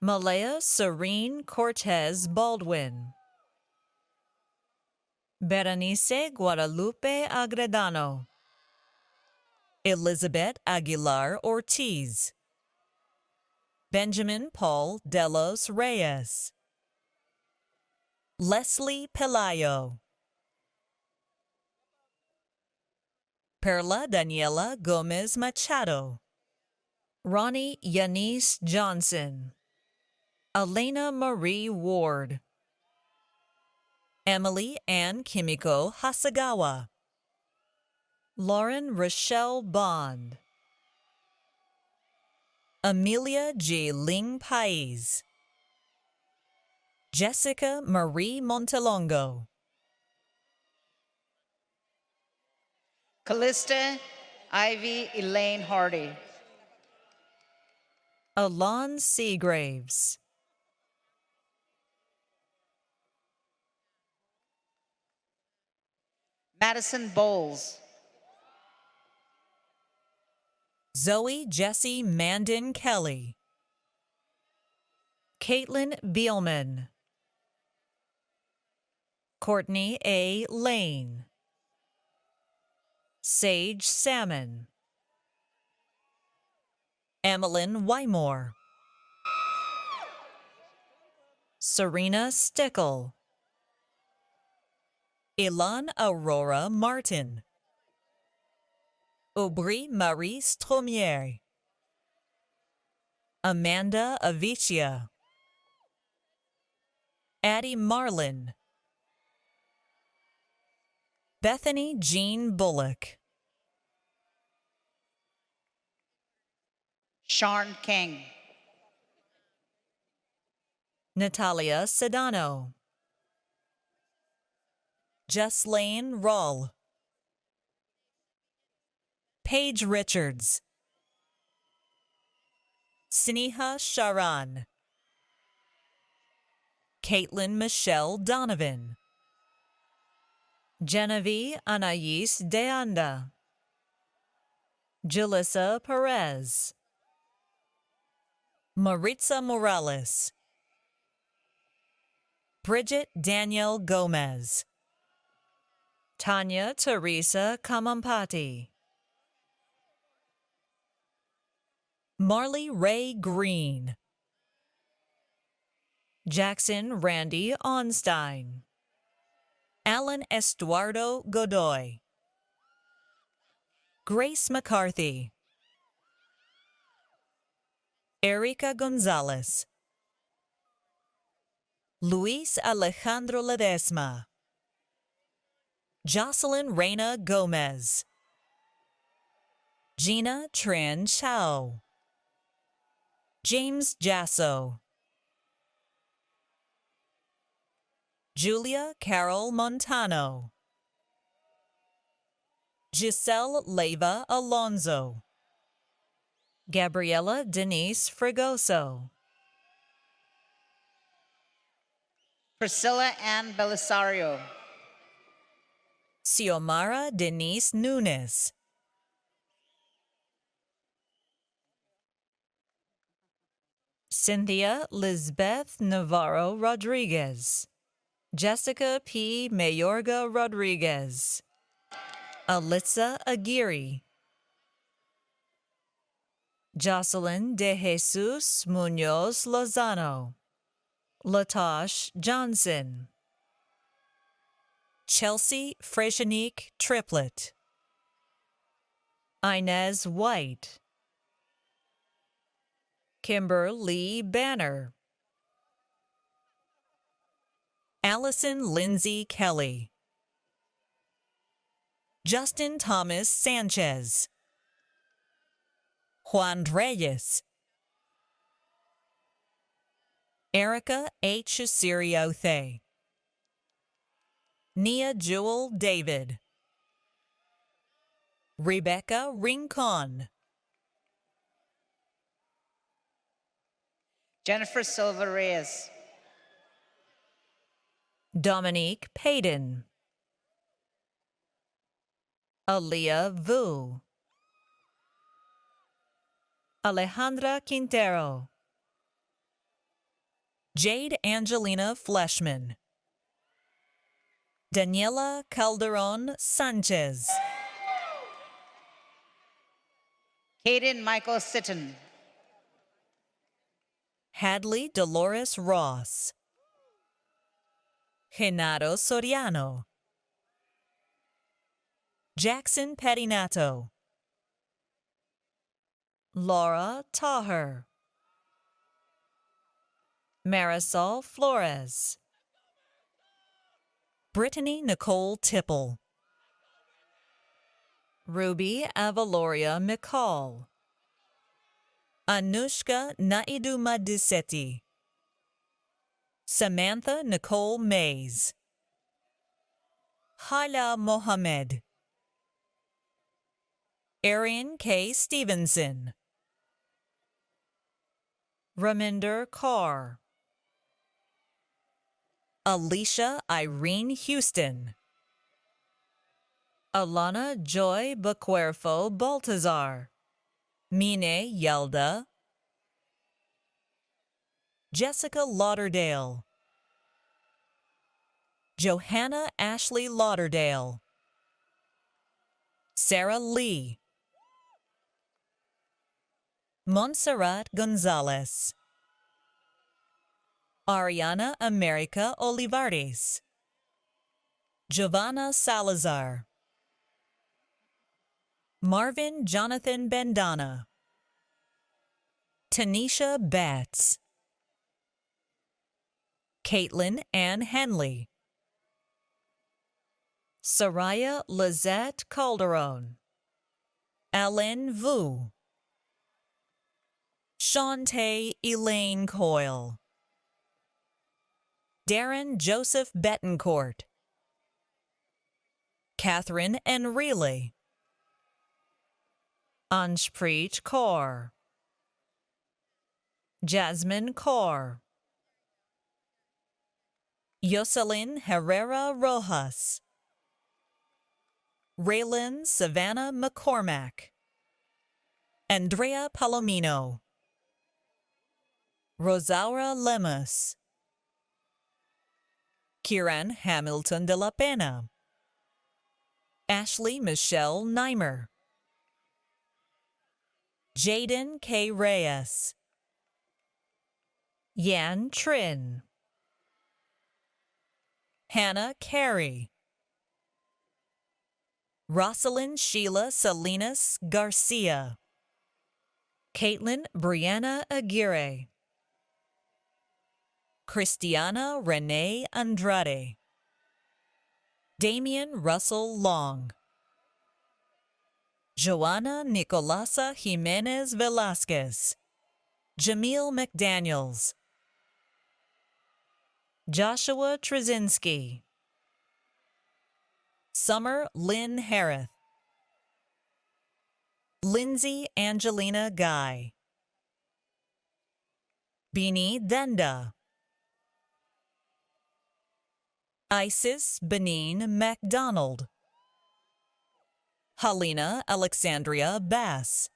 Malaya Serene Cortez Baldwin, Berenice Guadalupe Agredano, Elizabeth Aguilar Ortiz, Benjamin Paul Delos Reyes, Leslie Pelayo, Perla Daniela Gomez Machado, Ronnie Yanis Johnson, Elena Marie Ward, Emily Ann Kimiko Hasagawa, Lauren Rochelle Bond, Amelia G. Ling Pais, Jessica Marie Montelongo, Callista Ivy Elaine Hardy. Alon Seagraves, Madison Bowles. Zoe Jessie Mandin Kelly, Caitlin Beelman, Courtney A. Lane, Sage Salmon, Emmeline Wymore, Serena Stickle, Ilan Aurora Martin, Aubry Marie Stromier, Amanda Avicia, Addie Marlin, Bethany Jean Bullock, Sean King. Natalia Sedano, Jeslane Rull, Paige Richards, Sneha Sharan, Caitlin Michelle Donovan, Genevieve Anais Deanda, Julissa Perez, Maritza Morales, Bridget Danielle Gomez, Tanya Teresa Kamampati, Marley Ray Green, Jackson Randy Onstein, Alan Estuardo Godoy, Grace McCarthy, Erica Gonzalez, Luis Alejandro Ledesma, Jocelyn Reyna Gomez, Gina Tran Chao, James Jasso, Julia Carol Montano, Giselle Leyva Alonso, Gabriela Denise Fregoso, Priscilla Ann Belisario. Xiomara Denise Nunes, Cynthia Lisbeth Navarro Rodriguez, Jessica P. Mayorga Rodriguez, Alitza Aguirre, Jocelyn De Jesus Munoz Lozano, Latosh Johnson, Chelsea Freshenique Triplet, Inez White, Kimber Lee Banner, Allison Lindsay Kelly, Justin Thomas Sanchez, Juan Reyes, Erica H. Siriothe, Nia Jewel David, Rebecca Rincon, Jennifer Silva Reyes. Dominique Payton, Aaliyah Vu, Alejandra Quintero, Jade Angelina Fleshman, Daniela Calderon Sanchez, Caden Michael Sitton. Hadley Dolores Ross, Genaro Soriano, Jackson Pedinato, Laura Taher, Marisol Flores, Brittany Nicole Tipple, Ruby Avaloria McCall, Anushka Naiduma Dissetti, Samantha Nicole Mays, Hala Mohammed, Arian K. Stevenson, Raminder Kaur, Alicia Irene Houston, Alana Joy Bacuerfo Baltazar, Mine Yelda, Jessica Lauderdale, Johanna Ashley Lauderdale, Sarah Lee, Montserrat Gonzalez, Ariana America Olivares, Giovanna Salazar, Marvin Jonathan Bandana, Tanisha Batts, Caitlin Ann Henley, Soraya Lizette Calderon, Ellen Vu, Shantae Elaine Coyle, Darren Joseph Betancourt, Catherine Enrile, Anshpreet Kaur, Jasmine Kaur, Yoselin Herrera Rojas, Raylan Savannah McCormack, Andrea Palomino, Rosaura Lemus, Kieran Hamilton de la Pena, Ashley Michelle Neimer, Jaden K. Reyes, Yan Trin, Hannah Carey, Rosalind Sheila Salinas Garcia, Caitlin Brianna Aguirre, Christiana Renee Andrade, Damian Russell Long, Joanna Nicolasa Jimenez Velasquez, Jamil McDaniels, Joshua Trzynski, Summer Lynn Harris, Lindsay Angelina Guy, Beanie Denda, Isis Benin MacDonald, Helena Alexandria Bass,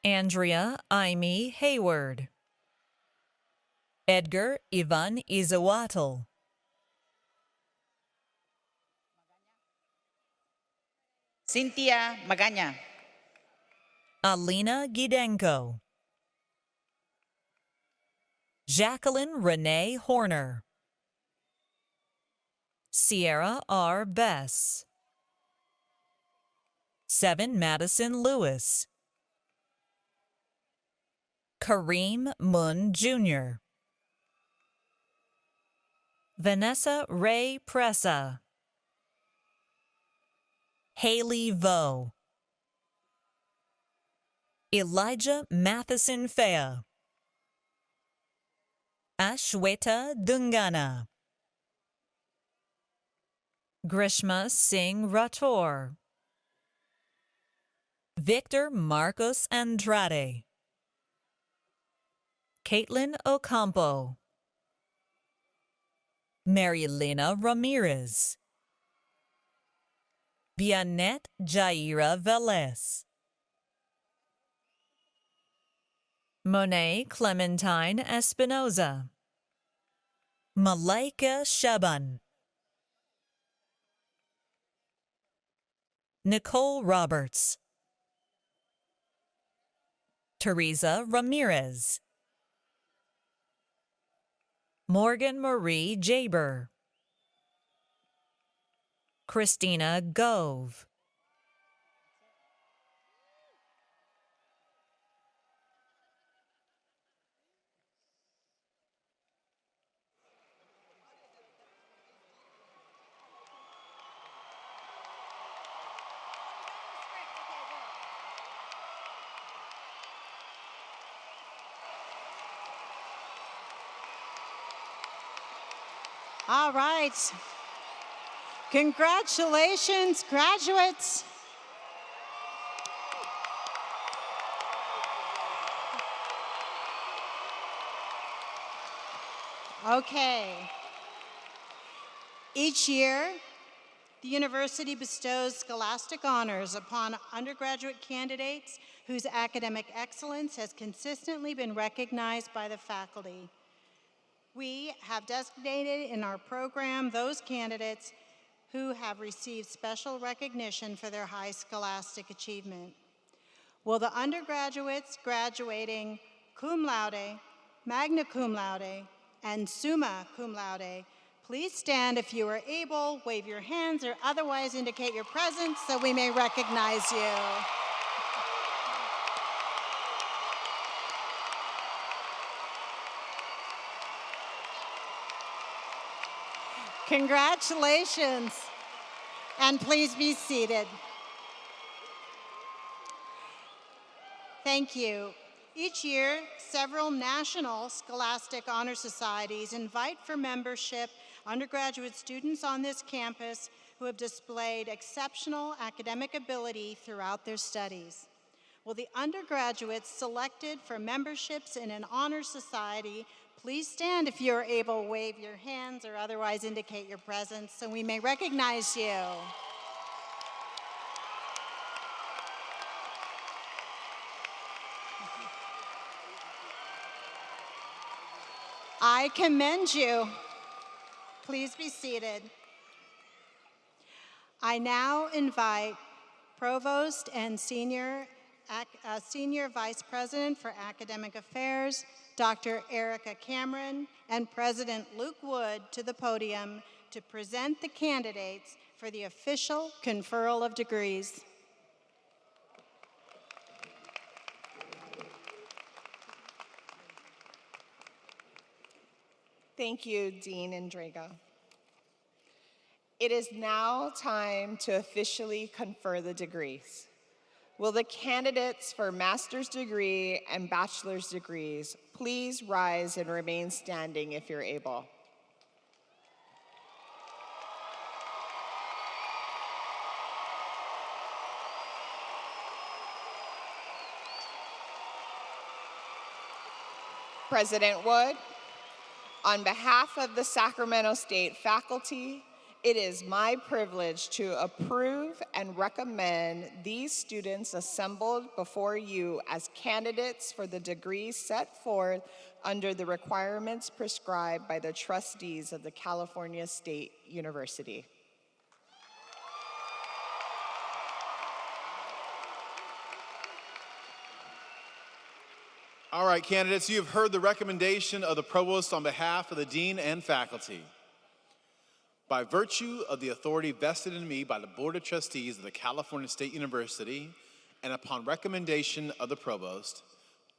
Andrea Amy Hayward, Edgar Ivan Izawatl, Cynthia Magaña, Alina Gidenko, Jacqueline Renee Horner, Sierra R. Bess, 7 Madison Lewis, Kareem Munn Jr., Vanessa Ray Pressa, Haley Vo. Elijah Matheson Fea. Ashweta Dungana. Grishma Singh Rator. Victor Marcos Andrade. Caitlin Ocampo. Marilena Ramirez. Bianette Jaira Velez. Monet Clementine Espinoza. Malaika Shaban. Nicole Roberts. Teresa Ramirez. Morgan Marie Jaber. Christina Gove. All right. Congratulations, graduates. Okay. Each year, the university bestows scholastic honors upon undergraduate candidates whose academic excellence has consistently been recognized by the faculty. We have designated in our program those candidates who have received special recognition for their high scholastic achievement. Will the undergraduates graduating cum laude, magna cum laude, and summa cum laude please stand if you are able, wave your hands, or otherwise indicate your presence so we may recognize you. Congratulations, and please be seated. Thank you. Each year, several national scholastic honor societies invite for membership undergraduate students on this campus who have displayed exceptional academic ability throughout their studies. Will the undergraduates selected for memberships in an honor society please stand if you are able, wave your hands, or otherwise indicate your presence so we may recognize you. I commend you. Please be seated. I now invite Provost and Senior Vice President for Academic Affairs, Dr. Erica Cameron, and President Luke Wood to the podium to present the candidates for the official conferral of degrees. Thank you, Dean Indrega. It is now time to officially confer the degrees. Will the candidates for master's degree and bachelor's degrees please rise and remain standing if you're able? President Wood, on behalf of the Sacramento State faculty, it is my privilege to approve and recommend these students assembled before you as candidates for the degrees set forth under the requirements prescribed by the trustees of the California State University. All right, candidates, you have heard the recommendation of the provost on behalf of the dean and faculty. By virtue of the authority vested in me by the Board of Trustees of the California State University, and upon recommendation of the provost,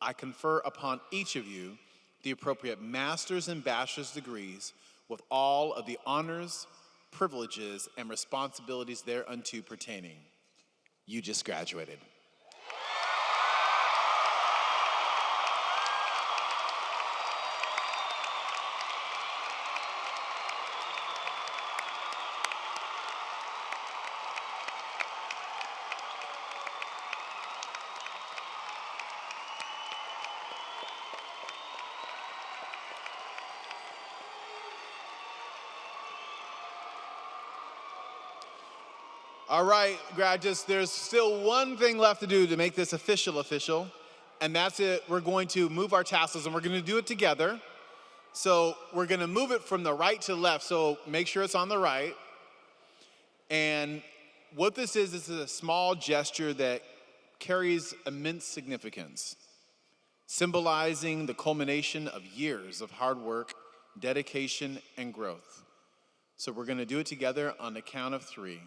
I confer upon each of you the appropriate master's and bachelor's degrees with all of the honors, privileges, and responsibilities thereunto pertaining. You just graduated. All right, graduates, there's still one thing left to do to make this official, and that's it. We're going to move our tassels, and we're going to do it together. So we're going to move it from the right to the left, so make sure it's on the right. And what this is a small gesture that carries immense significance, symbolizing the culmination of years of hard work, dedication, and growth. So we're going to do it together on the count of 3.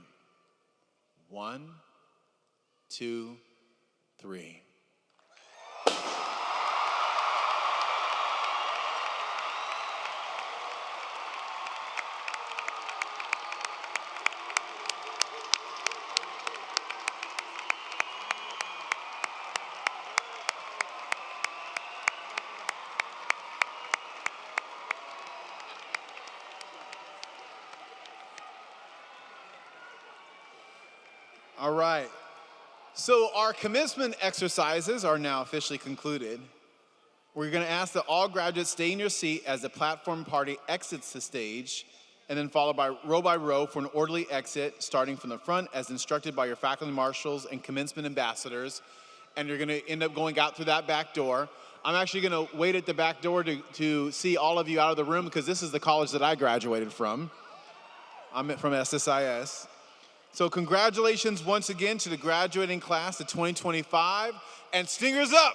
1, 2, 3. All right, so our commencement exercises are now officially concluded. We're going to ask that all graduates stay in your seat as the platform party exits the stage, and then followed by row for an orderly exit, starting from the front as instructed by your faculty marshals and commencement ambassadors, and you're going to end up going out through that back door. I'm actually going to wait at the back door to see all of you out of the room, because this is the college that I graduated from. I'm from SSIS. So congratulations once again to the graduating class of 2025, and Stingers up!